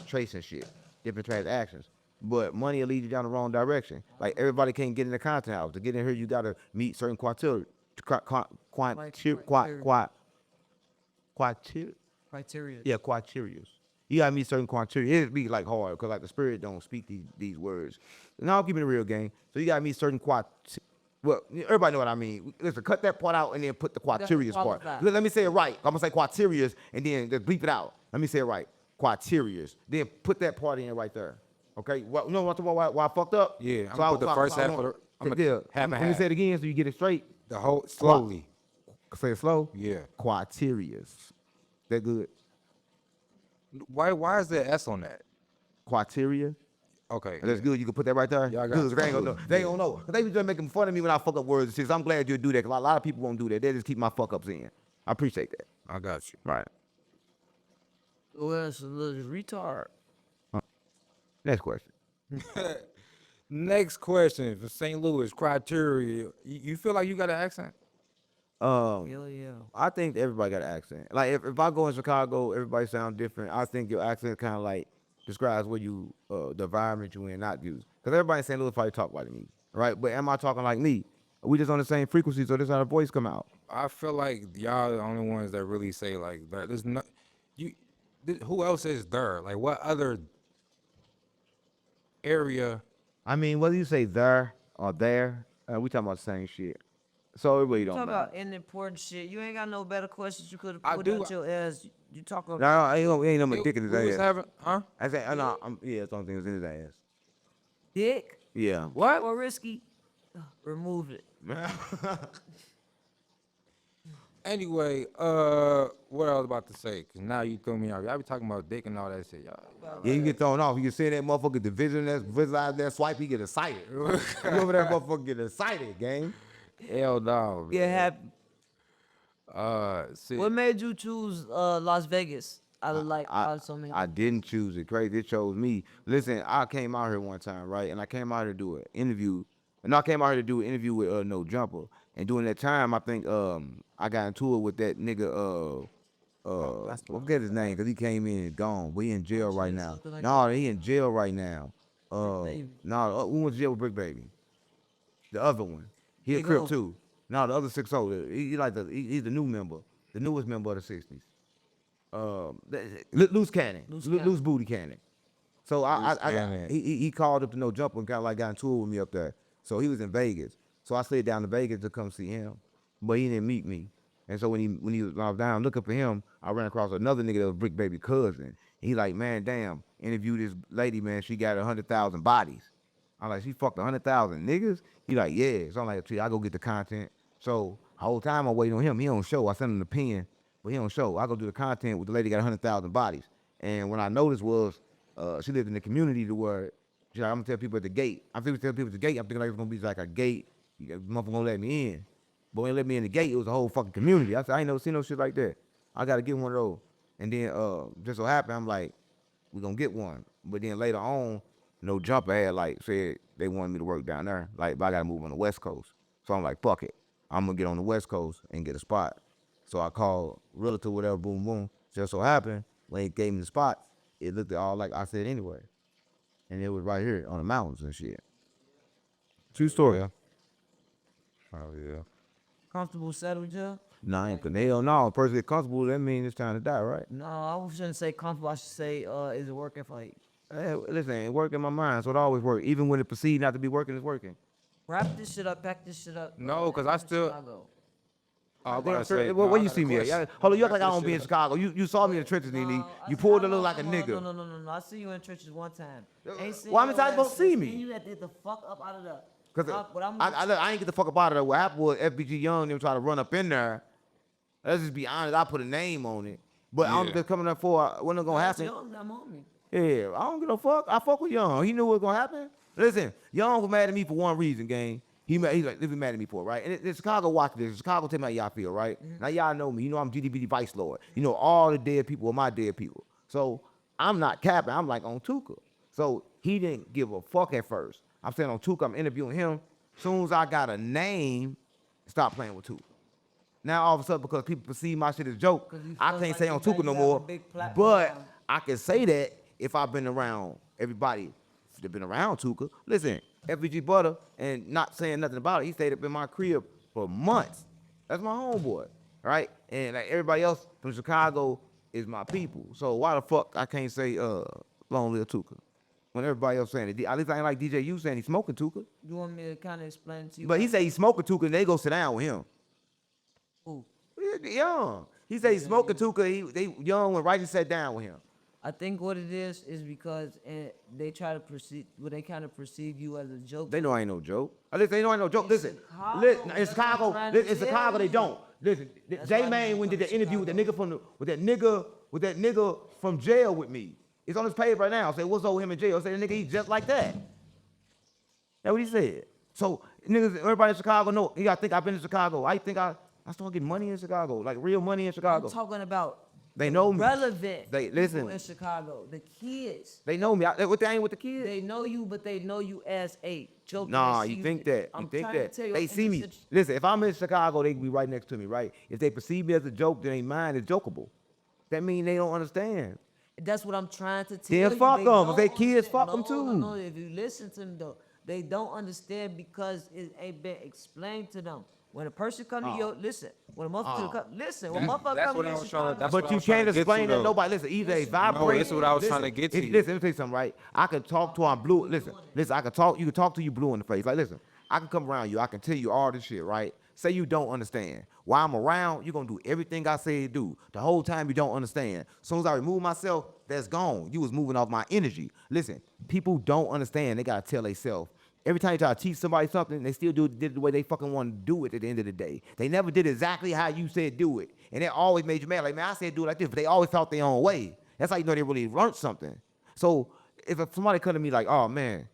tracing shit, different transactions. But money will lead you down the wrong direction. Like everybody can't get in the content house. To get in here, you gotta meet certain criteria. Criteria. Yeah, criteria. You gotta meet certain criteria. It'd be like hard because like the spirit don't speak these words. Now I'm keeping it real, gang. So you gotta meet certain well, everybody know what I mean. Listen, cut that part out and then put the criterias part. Let me say it right. I'm gonna say criterias and then just bleep it out. Let me say it right. Criterias. Then put that part in right there. Okay. Well, you know what? Why I fucked up? Yeah. I'm gonna put the first half of the. I'm gonna half and Let me half. say it again so you get it straight. The whole slowly. Say it slow. Yeah. Criterias. That good? Why is there S on that? Criteria. Okay. That's good. You can put that right there. Yeah, I got Good. you. They ain't gonna know. They don't know. Cause they be just making fun of me when I fuck up words and shit. So I'm glad you do that. Cause a lot of people won't do that. They just keep my fuck ups in. I appreciate that. I got you. Right. Well, it's a little retard. Next question. Next question for St. Louis criteria. You feel like you got an accent? Hell yeah. I think everybody got an accent. Like if I go in Chicago, everybody sound different. I think your accent kind of like describes where you the environment you in, not you. Cause everybody in St. Louis probably talk like me, right? But am I talking like me? We just on the same frequency, so this how the voice come out. I feel like y'all the only ones that really say like that. There's no who else is there? Like what other area? I mean, whether you say there or there, we talking about the same shit. So it really don't Talk matter. about important shit. You ain't got no better questions you could I have put do. out your ass. You talking No, ain't no more dick in his We was ass. having, huh? I say, no, yeah, it's the only thing that's in his ass. dick? Yeah. What? Or risky? Remove it. Anyway, what I was about to say, cause now you threw me off. Y'all be talking about dick and all that shit, y'all. Yeah, you get thrown off. You can see that motherfucker division that visualize that swipe, he get excited. You over that motherfucker get excited, gang. Hell no. Get happy. See, What made you choose Las Vegas? Out of so many. I didn't choose it. Crazy, it chose me. Listen, I came out here one time, right? And I came out here to do an interview. And I came out here to do an interview with No Jumper. And during that time, I think I got into it with that nigga I forget his name because he came in and gone. We in jail right now. No, he in jail right now. No, we went to jail with Brick Baby. The other one. He a Crip too. No, the other 6'0". He's the new member, the newest member of the 60s. Loose cannon, loose booty cannon. So he called up to No Jumper and got into it with me up there. So he was in Vegas. So I slid down to Vegas to come see him, but he didn't meet me. And so when I was down looking for him, I ran across another nigga that was Brick Baby cousin. He like, man, damn, interviewed this lady, man. She got 100,000 bodies. I'm like, she fucked 100,000 niggas? He like, yeah. So I'm like, I go get the content. So the whole time I'm waiting on him. He don't show. I sent him the pen, but he don't show. I go do the content with the lady got 100,000 bodies. And what I noticed was she lived in the community to where she's like, I'm gonna tell people at the gate. I'm thinking tell people at the gate. I'm thinking like it's gonna be like a gate. Motherfucker gonna let me in. But when they let me in the gate, it was a whole fucking community. I said, I ain't never seen no shit like that. I gotta get one of those. And then just so happened, I'm like, we gonna get one. But then later on, No Jumper had like said they wanted me to work down there. Like, but I gotta move on the West Coast. So I'm like, fuck it. I'm gonna get on the West Coast and get a spot. So I called Realtor, whatever, boom, boom. Just so happened, when he gave me the spot, it looked all like I said anyway. And it was right here on the mountains and shit. True story. Yeah. Oh yeah. Comfortable, settled, yeah? Nah, I ain't hell no. A person get comfortable, that means it's time to die, right? No, I shouldn't say comfortable. I should say, is it working for you? Hey, listen, it work in my mind, so it always work. Even when it perceived not to be working, it's working. Wrap this shit up, pack this shit up. No, 'cause I still- Chicago. I'm Damn, about to sir, say, where no, I you got see a me at? question. Hold on, you act like I Wrap don't this be in shit Chicago. You saw me in the trenches, Nene. You pulled a little like a nigga. No. I see you in churches one time. Why many times you gonna see me? You had to get the fuck up out of there. Cause But I'm I ain't get the fuck up out of there. What happened was FBG Young them try to run up in there. Let's just be honest. I put a name on it, but I'm Yeah. just coming up for when it's gonna happen. Young, I'm on me. Yeah, I don't give a fuck. I fuck with Young. He knew what was gonna happen. Listen, Young was mad at me for one reason, gang. He's like, this is mad at me for, right? And in Chicago, watch this. Chicago, tell me how y'all feel, right? Now y'all know me. You know I'm GDBD Vice Lord. You know all the dead people are my dead people. So I'm not capping. I'm like on Tuka. So he didn't give a fuck at first. I'm saying on Tuka, I'm interviewing him. Soon as I got a name, stop playing with Tuka. Now all of a sudden, because people perceive my shit as a joke, 'Cause you I feel can't like say you on think Tuka no you have a more. big platform. But I can say that if I've been around everybody that been around Tuka. Listen, FBG Butter, and not saying nothing about it, he stayed up in my crib for months. That's my homeboy, right? And like everybody else from Chicago is my people. So why the fuck I can't say Long Live Tuka when everybody else saying it? At least I ain't like DJ U saying he's smoking Tuka. You want me to kind of explain it to you? But he say he's smoking Tuka and they go sit down with him. Who? He young. He say he's smoking Tuka. They young when Righteous sat down with him. I think what it is because they try to perceive, well, they kind of perceive you as a joke. They know I ain't no joke. Listen, they know I ain't no joke. Listen, Chicago, listen, in that's what I'm Chicago, trying to in Chicago tell they you. don't. Listen, That's J why Man you when did from the interview with Chicago. with that nigga from jail with me. It's on his page right now. Say what's over him in jail. Say the nigga he's just like that. That's what he said. So niggas, everybody in Chicago know. You gotta think I've been in Chicago. I think I started getting money in Chicago, like real money in Chicago. I'm talking about They know me. relevant They people listen. in Chicago. The kids. They know me. What they ain't with the kids? They know you, but they know you as a joke. Nah, They see you think that. You I'm think trying to that. tell you, They in see this me. situ- Listen, if I'm in Chicago, they can be right next to me, right? If they perceive me as a joke, then they mind is jokeable. That mean they don't understand. That's what I'm trying to tell Then you. fuck They 'em. If they don't kids, understand. fuck 'em No, too. No, if you listen to them though, they don't understand because it ain't been explained to them. When a person come to your listen, when a motherfucker come, listen, when a motherfucker That's come what to I your was trying to. Chicago, That's But what I you was trying can't to get explain to, that though. nobody. Listen, either they vibrate. this is what I was listen, trying to get to you. Listen, let me tell you something, right? I can talk to I'm blue. Listen, I can talk. You can talk to you blue in the face. Like, listen, I can come around you. I can tell you all this shit, right? Say you don't understand. While I'm around, you're gonna do everything I say to do. The whole time you don't understand. As soon as I remove myself, that's gone. You was moving off my energy. Listen, people don't understand. They gotta tell themselves. Every time you try to teach somebody something, they still did it the way they fucking want to do it at the end of the day. They never did exactly how you said do it. And that always made you mad. Like, man, I said do it like this, but they always thought their own way. That's how you know they really learned something. So if somebody come to me like, oh man,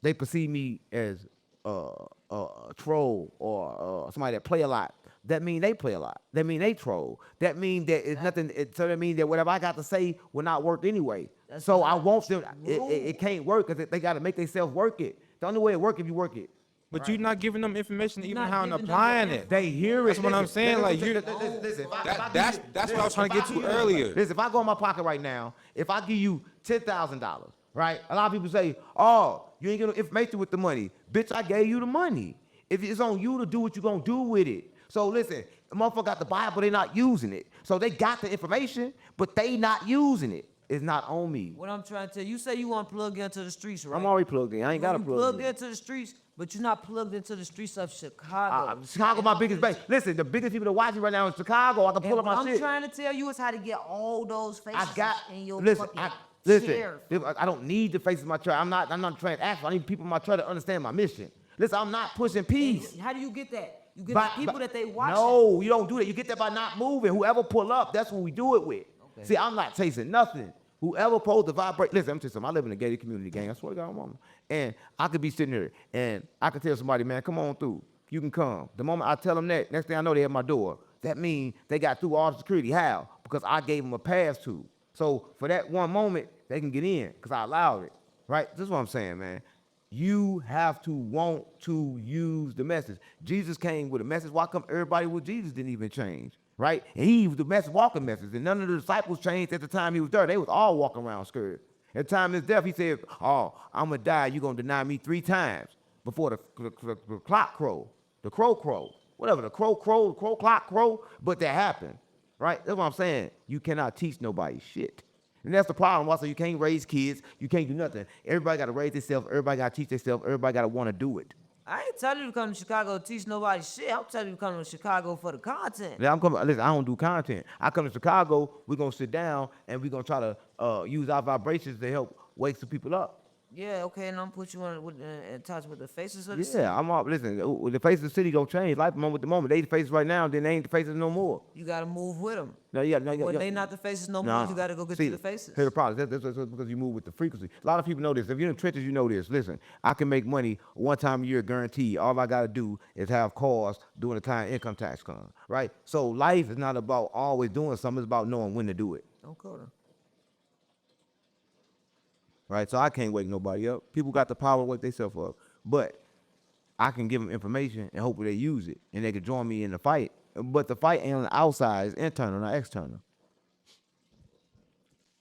they perceive me as a troll or somebody that play a lot, that mean they play a lot. That mean they troll. That mean that it's nothing. So that mean that whatever I got to say will not work anyway. So I want them. It can't work because they got to make themselves work it. The only way it work if you work it. But you're not giving them information even not how I'm giving them applying the it. They hear it. That's what I'm saying. Like you, listen, that's what I was trying to get to earlier. Listen, if I go in my pocket right now, if I give you $10,000, right? A lot of people say, "Oh, you ain't getting no information with the money." Bitch, I gave you the money. If it's on you to do what you gonna do with it. So listen, the motherfucker got the Bible, they not using it. So they got the information, but they not using it. It's not on me. what I'm trying to tell you, you say you want to plug into the streets, right? I'm already plugged in. I ain't got to You plug plugged in. into the streets, but you're not plugged into the streets of Chicago. Chicago, my biggest base. Listen, the biggest people that watch me right now in Chicago. I can pull And up what my I'm shit. trying to tell you is how to get all those faces I got. in your Listen, fucking listen. chair. I don't need the faces of my tribe. I'm not transactional. I need people in my tribe to understand my mission. Listen, I'm not pushing peace. How do you get that? You get By- the people by- that they watch. No, you don't do that. You get that by not moving. Whoever pull up, that's what we do it with. Okay. See, I'm not chasing nothing. Whoever supposed to vibrate. Listen, I'm telling you something. I live in a gated community, gang. I swear to God, mama. And I could be sitting here and I could tell somebody, man, come on through. You can come. The moment I tell them that, next thing I know, they at my door. That means they got through all the security. How? Because I gave them a pass to. So for that one moment, they can get in because I allowed it. Right? This is what I'm saying, man. You have to want to use the message. Jesus came with a message. Why come everybody with Jesus didn't even change? Right? And he was the message, walking message. And none of the disciples changed at the time he was there. They was all walking around scared. At the time of his death, he said, oh, I'm going to die. You're going to deny me 3 times before the clock crow, the crow, whatever, the crow, clock crow. But that happened. Right? That's what I'm saying. You cannot teach nobody shit. And that's the problem. Also, you can't raise kids. You can't do nothing. Everybody got to raise themselves. Everybody got to teach themselves. Everybody got to want to do it. I ain't telling you to come to Chicago to teach nobody shit. I'm telling you to come to Chicago for the content. Yeah, I'm coming. Listen, I don't do content. I come to Chicago. We're gonna sit down and we're gonna try to use our vibrations to help wake some people up. Yeah, okay, and I'm put you in touch with the faces of the city. Yeah, I'm all. Listen, the face of the city don't change. Life moment to moment. They the faces right now. Then they ain't the faces no more. You gotta move with them. No, yeah, When they not the faces no more, you gotta go get to the faces. Here's the problem. That's because you move with the frequency. A lot of people know this. If you're in the trenches, you know this. Listen, I can make money one time a year, guaranteed. All I gotta do is have cars during the time income tax comes. Right. So life is not about always doing something. It's about knowing when to do it. Don't call them. Right, so I can't wake nobody up. People got the power to wake themselves up, but I can give them information and hopefully they use it and they can join me in the fight But the fight ain't on the outside, it's internal, not external.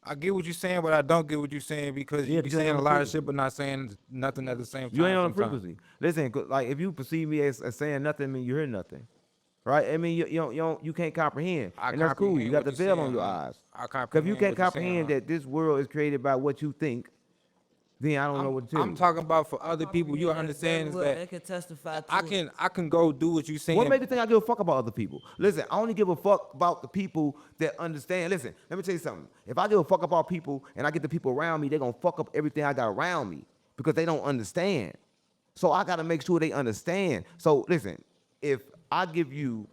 I get what you're saying, but I don't get what you're saying because Yeah, you be because you ain't saying on a the lot of frequency. shit, but not saying nothing at the same time. You ain't on the sometimes. frequency. Listen, 'cause, like if you perceive me as saying nothing, I mean you hear nothing, right? I mean you can't comprehend, I and that's cool. You comprehend got what the you're veil on saying, your huh? eyes. I Because if you comprehend can't what you're saying, comprehend huh? that this world is created by what you think, then I don't know what to tell I'm you. talking about for other people. You understand is They that can testify to it. I can go do what you saying. What made you think I give a fuck about other people? Listen, I only give a fuck about the people that understand. Listen, let me tell you something. If I give a fuck about people and I get the people around me, they're gonna fuck up everything I got around me because they don't understand. So I gotta make sure they understand. So listen, if I give you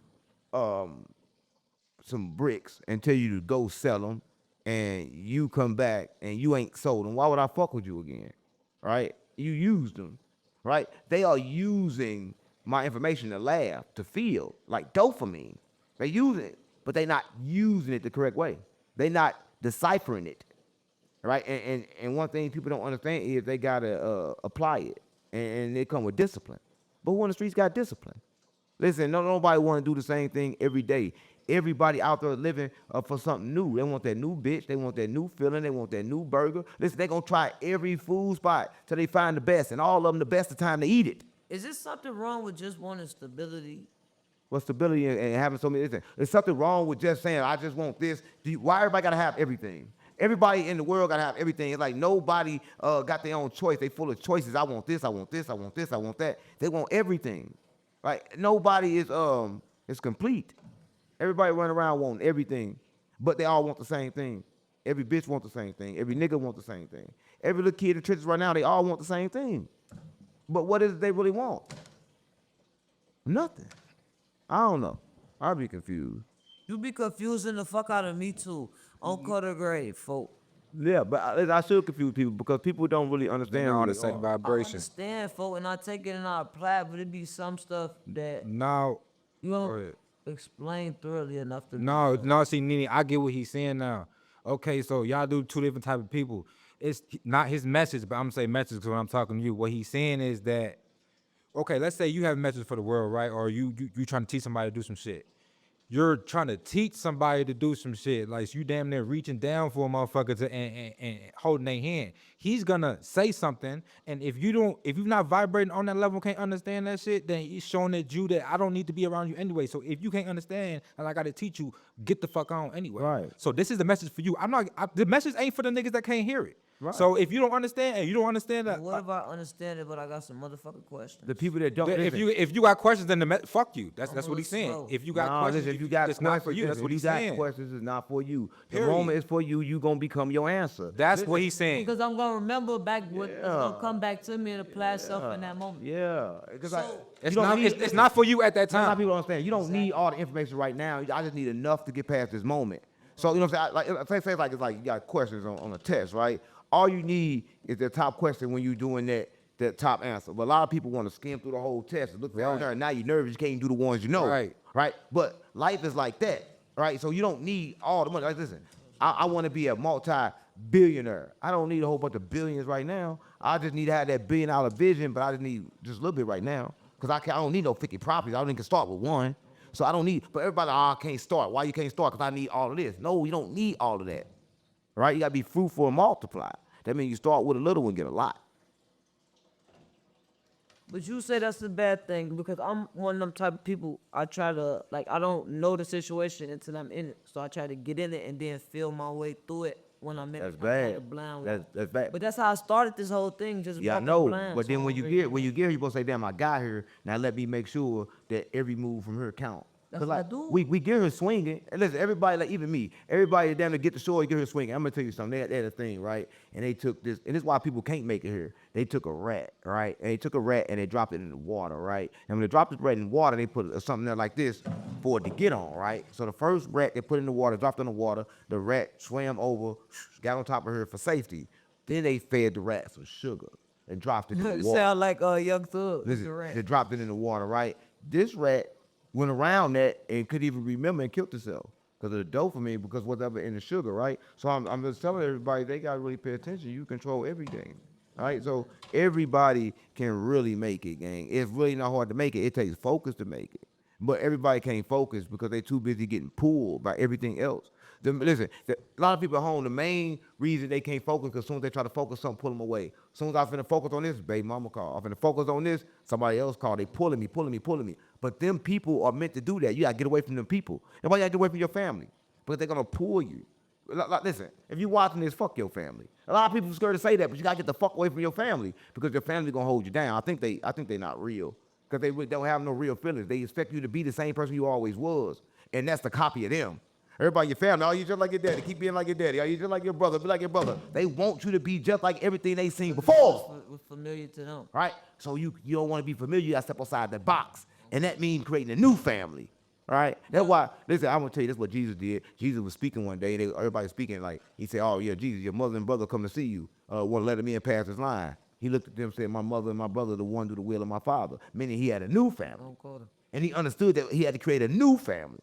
some bricks and tell you to go sell them, and you come back and you ain't sold them, why would I fuck with you again? Right? You used them, right? They are using my information to laugh, to feel like dopamine. They use it, but they not using it the correct way. They not deciphering it, right? And one thing people don't understand is they gotta apply it, and it come with discipline. But who on the streets got discipline? Listen, nobody want to do the same thing every day. Everybody out there living for something new. They want that new bitch. They want that new feeling. They want that new burger. Listen, they going to try every food spot till they find the best. And all of them the best the time to eat it. Is there something wrong with just wanting stability? What stability and having so many, listen, there's something wrong with just saying, I just want this. Why everybody got to have everything? Everybody in the world got to have everything. It's like nobody got their own choice. They full of choices. I want this, I want this, I want this, I want that. They want everything. Like nobody is complete. Everybody run around wanting everything, but they all want the same thing. Every bitch want the same thing. Every nigga want the same thing. Every little kid in the trenches right now, they all want the same thing. But what is it they really want? Nothing. I don't know. I'll be confused. You be confusing the fuck out of me too. On Cutter Grave, folk. Yeah, but I should confuse people because people don't really understand all who the they same are. I vibration. understand, folk, and I take it and I apply it, but it be some stuff that Now, you go don't ahead. explain thoroughly enough to me. No, see, Nene, I get what he's saying now. Okay, so y'all do two different type of people. It's not his message, but I'm gonna say message because when I'm talking to you, what he's saying is that, okay, let's say you have a message for the world, right? Or you trying to teach somebody to do some shit. You're trying to teach somebody to do some shit. Like you damn near reaching down for a motherfucker to and holding their hand. He's gonna say something, and if you're not vibrating on that level, can't understand that shit, then he's showing that I don't need to be around you anyway. So if you can't understand, and I gotta teach you, get the fuck on anyway. Right. So this is the message for you. The message ain't for the niggas that can't hear it. Right. So if you don't understand, and you don't understand that, What if I understand it, but I got some motherfucking questions? The people that don't if listen. you got questions, then fuck you. That's I'm what gonna he's saying. slow. If you got Nah, questions, listen, if you got it's questions, not for you. That's listen, what if he's you got saying. questions, it's not for you. Period. The moment it's for you, you gonna become your answer. That's what he's saying. Because I'm gonna remember back what it's gonna come back to me and apply itself in that moment. Yeah, because So- It's not for you at that A lot of time. people don't understand. You don't need all the information right now. I just need enough to get past this moment. So you know what I'm saying? Say it's like you got questions on a test, right? All you need is the top question when you're doing that top answer. But a lot of people want to skim through the whole test and look down there, and now you're nervous. You can't do the ones you know. Right. But life is like that, right? So you don't need all the money. Like, listen, I want to be a multi-billionaire. I don't need a whole bunch of billions right now. I just need to have that $1 billion vision, but I just need just a little bit right now. Because I don't need no 50 properties. I only can start with one. So I don't need, but everybody, I can't start. Why you can't start? Because I need all of this. No, you don't need all of that. Right? You got to be fruitful and multiply. That means you start with a little and get a lot. But you say that's a bad thing because I'm one of them type of people. I try to I don't know the situation until I'm in it, so I try to get in it and then feel my way through it when I'm in That's it. bad. Blind That's bad. But that's how I started this whole thing. Just Yeah, I walking know. blind, But so then I'm when you very- get here, you're supposed to say, damn, I got here. Now let me make sure that every move from here count. That's what I do. We get her swinging. And listen, everybody, like even me, everybody down to get the shore, get her swinging. I'm gonna tell you something. They had a thing, right? And they took this, and this is why people can't make it here. They took a rat, right? And they took a rat and they dropped it in the water, right? And when they dropped the rat in the water, they put something there like this for it to get on, right? So the first rat they put in the water, dropped in the water, the rat swam over, got on top of her for safety. Then they fed the rat some sugar and dropped it in the It water. sound like Young Thug. Listen, they dropped it in the water, right? This rat went around that and couldn't even remember and killed itself because of the dopamine, because whatever in the sugar, right? So I'm just telling everybody they gotta really pay attention. You control everything, all right? So everybody can really make it, gang. It's really not hard to make it. It takes focus to make it. But everybody can't focus because they too busy getting pulled by everything else. Listen, a lot of people at home, the main reason they can't focus because as soon as they try to focus something, pull them away. As soon as I finna focus on this, baby mama call. I'm finna focus on this, somebody else call. They pulling me. But them people are meant to do that. You gotta get away from them people. That's why you gotta get away from your family. Because they're gonna pull you. Listen, if you watching this, fuck your family. A lot of people are scared to say that, but you gotta get the fuck away from your family because your family gonna hold you down. I think they not real because they really don't have no real feelings. They expect you to be the same person you always was, and that's the copy of them. Everybody in your family, oh, you just like your daddy. Keep being like your daddy. Oh, you just like your brother. Be like your brother. They want you to be just like everything they seen before. We're familiar to them. Right? So you don't want to be familiar. You got to step outside the box. And that means creating a new family. Right? That's why, listen, I'm going to tell you, that's what Jesus did. Jesus was speaking one day. Everybody speaking like, he said, oh, yeah, Jesus, your mother and brother come to see you. Want to let him in past his line. He looked at them and said, my mother and my brother, the one do the will of my father. Meaning he had a new family. And he understood that he had to create a new family.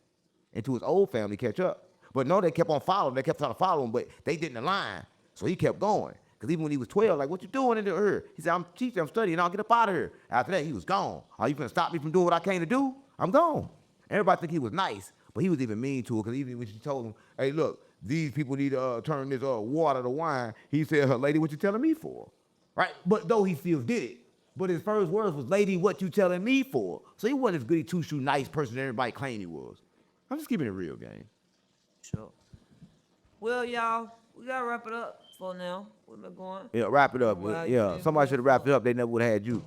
And to his old family catch up. But no, they kept on following. They kept trying to follow him, but they didn't align. So he kept going. Because even when he was 12, like, what you doing in here? He said, I'm teaching, I'm studying, I'll get up out of here. After that, he was gone. Are you going to stop me from doing what I came to do? I'm gone. Everybody think he was nice, but he was even mean to her. Because even when she told him, hey, look, these people need to turn this water to wine, he said, lady, what you telling me for? Right? But though he still did it. But his first words was, lady, what you telling me for? So he wasn't as goody two-shoe nice person that everybody claimed he was. I'm just keeping it real, gang. Sure. Well, y'all, we gotta wrap it up for now. We've been going. Yeah, wrap it up. Well, Yeah, somebody should have wrapped it up. They never would have had you.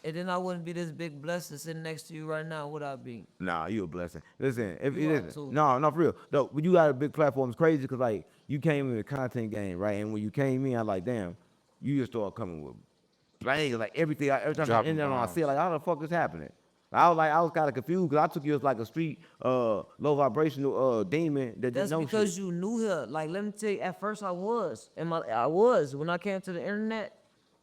And then I wouldn't be this big blessing sitting next to you right now, would I be? Nah, you a blessing. Listen, too. no, for real. No, when you got a big platform, it's crazy because like you came in the content game, right? And when you came in, I like, damn, you just started coming with bang, like everything. Every time I end on, I see like, how the fuck is happening? I was kind of confused because I took you as like a street, low vibrational demon that That's didn't know because shit. you knew her. Like, let me tell you, at first I was. When I came to the internet,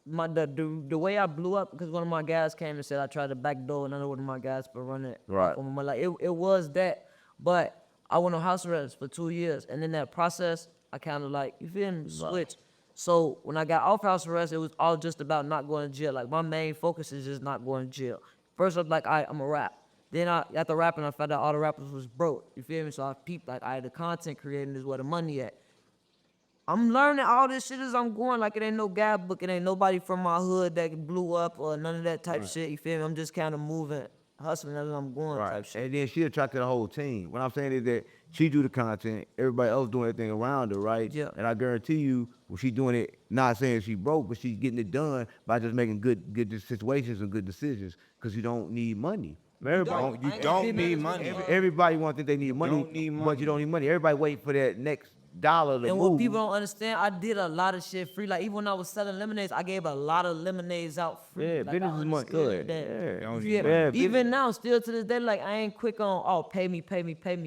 the way I blew up, because one of my guys came and said I tried to backdoor another one of my guys for running it. Right. Like, it was that. But I went on house arrest for 2 years. And in that process, I kind of like, you feel me, switch. So when I got off house arrest, it was all just about not going to jail. Like, my main focus is just not going to jail. First, I was like, I'm a rap. Then after rapping, I found out all the rappers was broke. You feel me? So I peeped, like, the content creating is where the money at. I'm learning all this shit as I'm going. Like, it ain't no guidebook. It ain't nobody from my hood that blew up or none of that type shit. You feel me? I'm just kind of moving, hustling as I'm going type shit. And then she attracted the whole team. What I'm saying is that she do the content, everybody else doing everything around her, right? Yeah. And I guarantee you, when she doing it, not saying she broke, but she's getting it done by just making good situations and good decisions because you don't need money. Everybody, You don't need money. everybody want to think they need money, don't need money. but you don't need money. Everybody wait for that next dollar to And move. what people don't understand, I did a lot of shit free. Like, even when I was selling lemonades, I gave a lot of lemonades out free. Yeah, like, business I is money. understood Good. that. Yeah. Don't Yeah, need money. even now, still to this day, like, I ain't quick on, oh, pay me.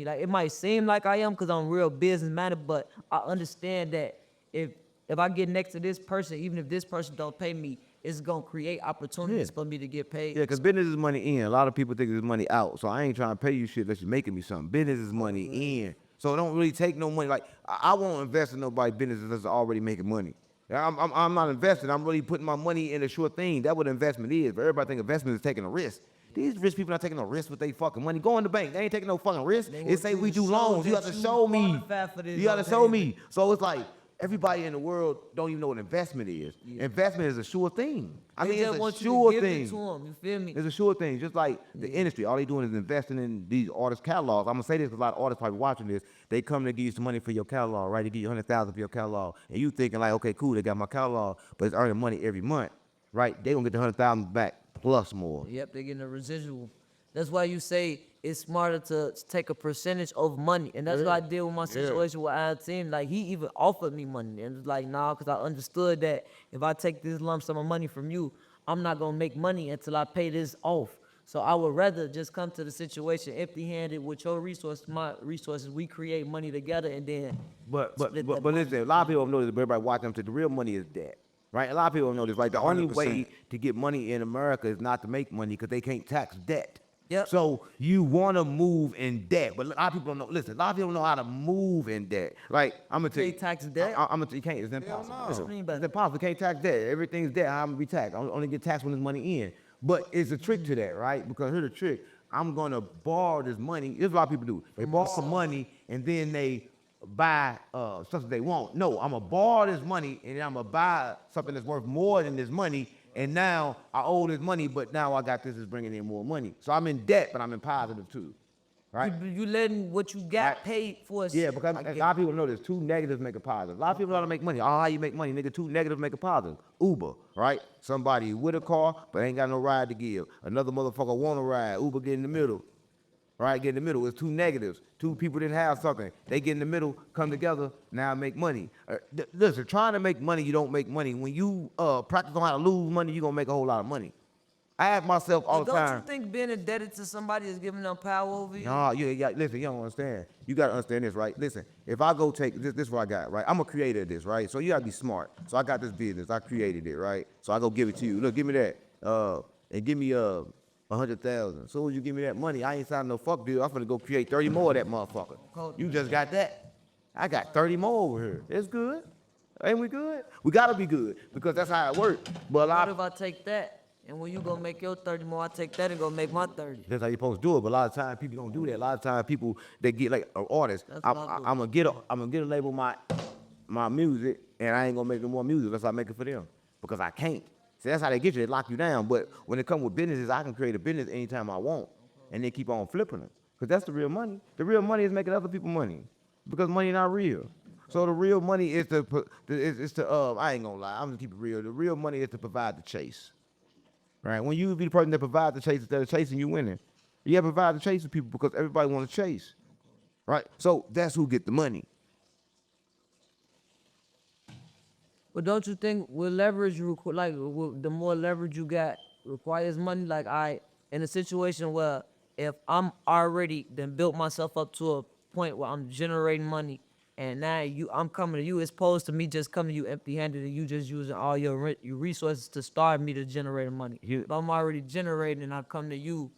Like, it might seem like I am because I'm real business-minded, but I understand that if I get next to this person, even if this person don't pay me, it's going to create opportunities for me to get paid. Yeah, because business is money in. A lot of people think it's money out. So I ain't trying to pay you shit unless you're making me something. Business is money in. So it don't really take no money. Like, I won't invest in nobody's business that's already making money. I'm not investing. I'm really putting my money in a sure thing. That's what investment is. But everybody think investment is taking a risk. These rich people not taking no risk with their fucking money. Go in the bank. They ain't taking no fucking risk. It say we do loans. You have to show me. You got to show me. So it's like, everybody in the world don't even know what investment is. Yeah. Investment is a sure thing. I mean, it's a sure thing. You feel me? It's a sure thing. Just like the industry, all they doing is investing in these artists' catalogs. I'm gonna say this because a lot of artists probably watching this. They come to give you some money for your catalog, right? They give you $100,000 for your catalog, and you thinking like, okay, cool, they got my catalog, but it's earning money every month, right? They gonna get the $100,000 back plus more. Yep, they getting a residual. That's why you say it's smarter to take a percentage of money. And that's what I did with my situation with our team. Like, he even offered me money. And it's like, nah, because I understood that if I take this lump sum of money from you, I'm not going to make money until I pay this off. So I would rather just come to the situation empty-handed with your resources, my resources. We create money together and then But split that money. listen, a lot of people don't know this, but everybody watching them say the real money is debt. Right? A lot of people don't know this. Like, the only 100%. way to get money in America is not to make money because they can't tax debt. Yep. So you want to move in debt, but a lot of people don't know. Listen, a lot of people don't know how to move in debt. Like, I'm gonna tell you, Can't tax debt? I'm gonna tell you, can't. It's impossible. What you mean by It's that? impossible. You can't tax debt. Everything's debt. How I'm gonna be taxed? I only get taxed when there's money in. But it's a trick to that, right? Because here's the trick. I'm gonna borrow this money. This is what a lot of people do. They borrow some money and then they buy stuff that they want. No, I'm gonna borrow this money and then I'm gonna buy something that's worth more than this money. And now I owe this money, but now I got this is bringing in more money. So I'm in debt, but I'm in positive too, right? You letting what you got Right. paid for. Yeah, because a lot of people know there's two negatives make a positive. A lot of people know how to make money. Oh, how you make money, nigga? Two negatives make a positive. Uber, right? Somebody with a car but ain't got no ride to give. Another motherfucker want a ride. Uber get in the middle, right? Get in the middle. It's two negatives. Two people didn't have something. They get in the middle, come together, now make money. Listen, trying to make money, you don't make money. When you practice on how to lose money, you're gonna make a whole lot of money. I ask myself all the time. Don't you think being indebted to somebody is giving them power over you? No, listen, you don't understand. You gotta understand this, right? Listen, if I go take this is what I got, right? I'm a creator of this, right? So you gotta be smart. So I got this business, I created it, right? So I go give it to you. Look, give me that. And give me 100,000. So as you give me that money, I ain't signing no fuck deal. I'm finna go create 30 more of that motherfucker. You just got that. I got 30 more over here. It's good. Ain't we good? We gotta be good because that's how it works. But a lot What if I take that? And when you gonna make your 30 more, I take that and go make my 30. That's how you supposed to do it. But a lot of times people don't do that. A lot of times people they get like an artist. I'm gonna get a label my music, and I ain't gonna make no more music unless I make it for them because I can't. See, that's how they get you. They lock you down. But when it comes with businesses, I can create a business anytime I want, and then keep on flipping them because that's the real money. The real money is making other people money because money not real. So the real money is I ain't gonna lie. I'm gonna keep it real. The real money is to provide the chase. Right? When you be the person that provides the chase instead of chasing, you winning. You have to provide the chase to people because everybody want to chase. Right? So that's who get the money. But don't you think with leverage, the more leverage you got requires money? Like in a situation where if I'm already then built myself up to a point where I'm generating money, and now I'm coming to you as opposed to me just coming to you empty-handed and you just using all your resources to starve me to generate money. If I'm already generating and I come to you,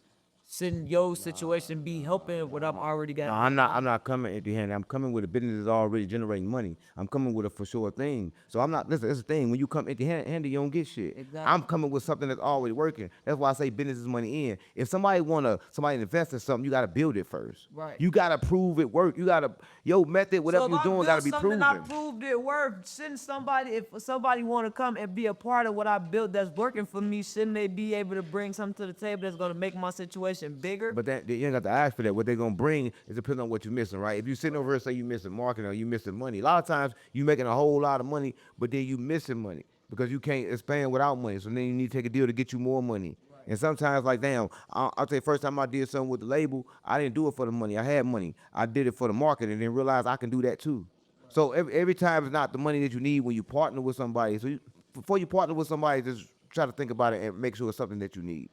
shouldn't your situation be helping what I'm already got? No, I'm not coming empty-handed. I'm coming with a business that's already generating money. I'm coming with a for sure thing. So I'm not, listen, it's the thing. When you come empty-handed, you don't get shit. Exactly. I'm coming with something that's already working. That's why I say business is money in. If somebody invest in something, you got to build it first. Right. You got to prove it work. You got to, your method, whatever you're doing, got to be proven. I proved it worked. Shouldn't if somebody want to come and be a part of what I built that's working for me, shouldn't they be able to bring something to the table that's going to make my situation bigger? But you ain't got to ask for that. What they're going to bring is depending on what you're missing, right? If you're sitting over here and say you're missing marketing or you're missing money, a lot of times you're making a whole lot of money, but then you missing money because you can't expand without money. So then you need to take a deal to get you more money. Right. And sometimes, like, damn, I'll tell you, first time I did something with the label, I didn't do it for the money. I had money. I did it for the market and then realized I can do that too. Right. So every time it's not the money that you need when you partner with somebody. So before you partner with somebody, just try to think about it and make sure it's something that you need.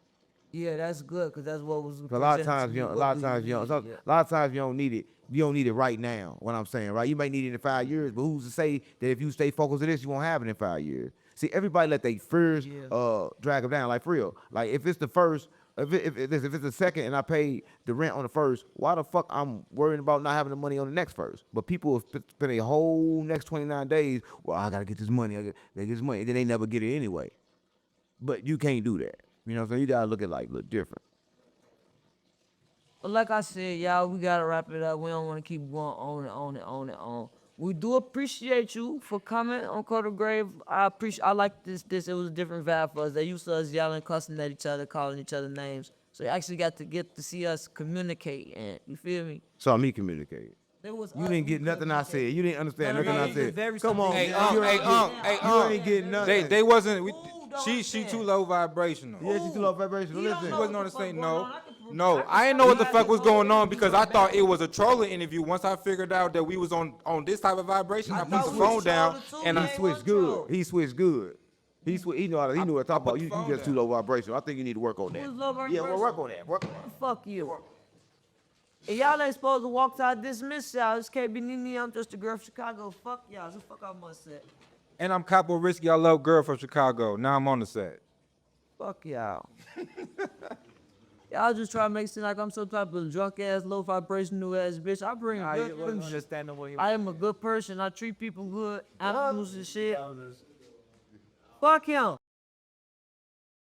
Yeah, that's good because that's what was. A lot of times you don't need it. You don't need it right now. What I'm saying, right? You might need it in 5 years, but who's to say that if you stay focused on this, you won't have it in 5 years? See, everybody let their fears drag them down. Like for real. Like if it's the first, if it's the second, and I paid the rent on the first, why the fuck I'm worrying about not having the money on the next first? But people will spend a whole next 29 days. Well, I gotta get this money. I gotta get this money, and then they never get it anyway. But you can't do that. You know what I'm saying? You gotta look at look different. But like I said, y'all, we gotta wrap it up. We don't want to keep going on and on and on and on. We do appreciate you for coming on Code of Grave. I like this. It was a different vibe for us. They used to us yelling, cussing at each other, calling each other names. So you actually got to see us communicate, and you feel me? Saw me communicate. You didn't get nothing I said. You didn't understand nothing I said. Come on, Hey, you ain't getting nothing. They wasn't. She too low vibrational. Yeah, she too low vibrational. Listen, she wasn't on the same. No, I didn't know what the fuck was going on because I thought it was a trolling interview. Once I figured out that we was on this type of vibration, I put the phone down and I switched good. He switched good. He knew what to talk about. You just too low vibrational. I think you need to work on that. Yeah, we'll work on that. Work on that. Fuck you. And y'all ain't supposed to walk out dismiss y'all. It's KB Nene. I'm just a girl from Chicago. Fuck y'all. So fuck I must say. And I'm Capo Risky. I love girl from Chicago. Now I'm on the set. Fuck y'all. Y'all just try to make it seem like I'm some type of drunk ass, low vibrational ass bitch. I bring good Understandable. I am a good person. I treat people good. I don't lose this shit. Fuck him.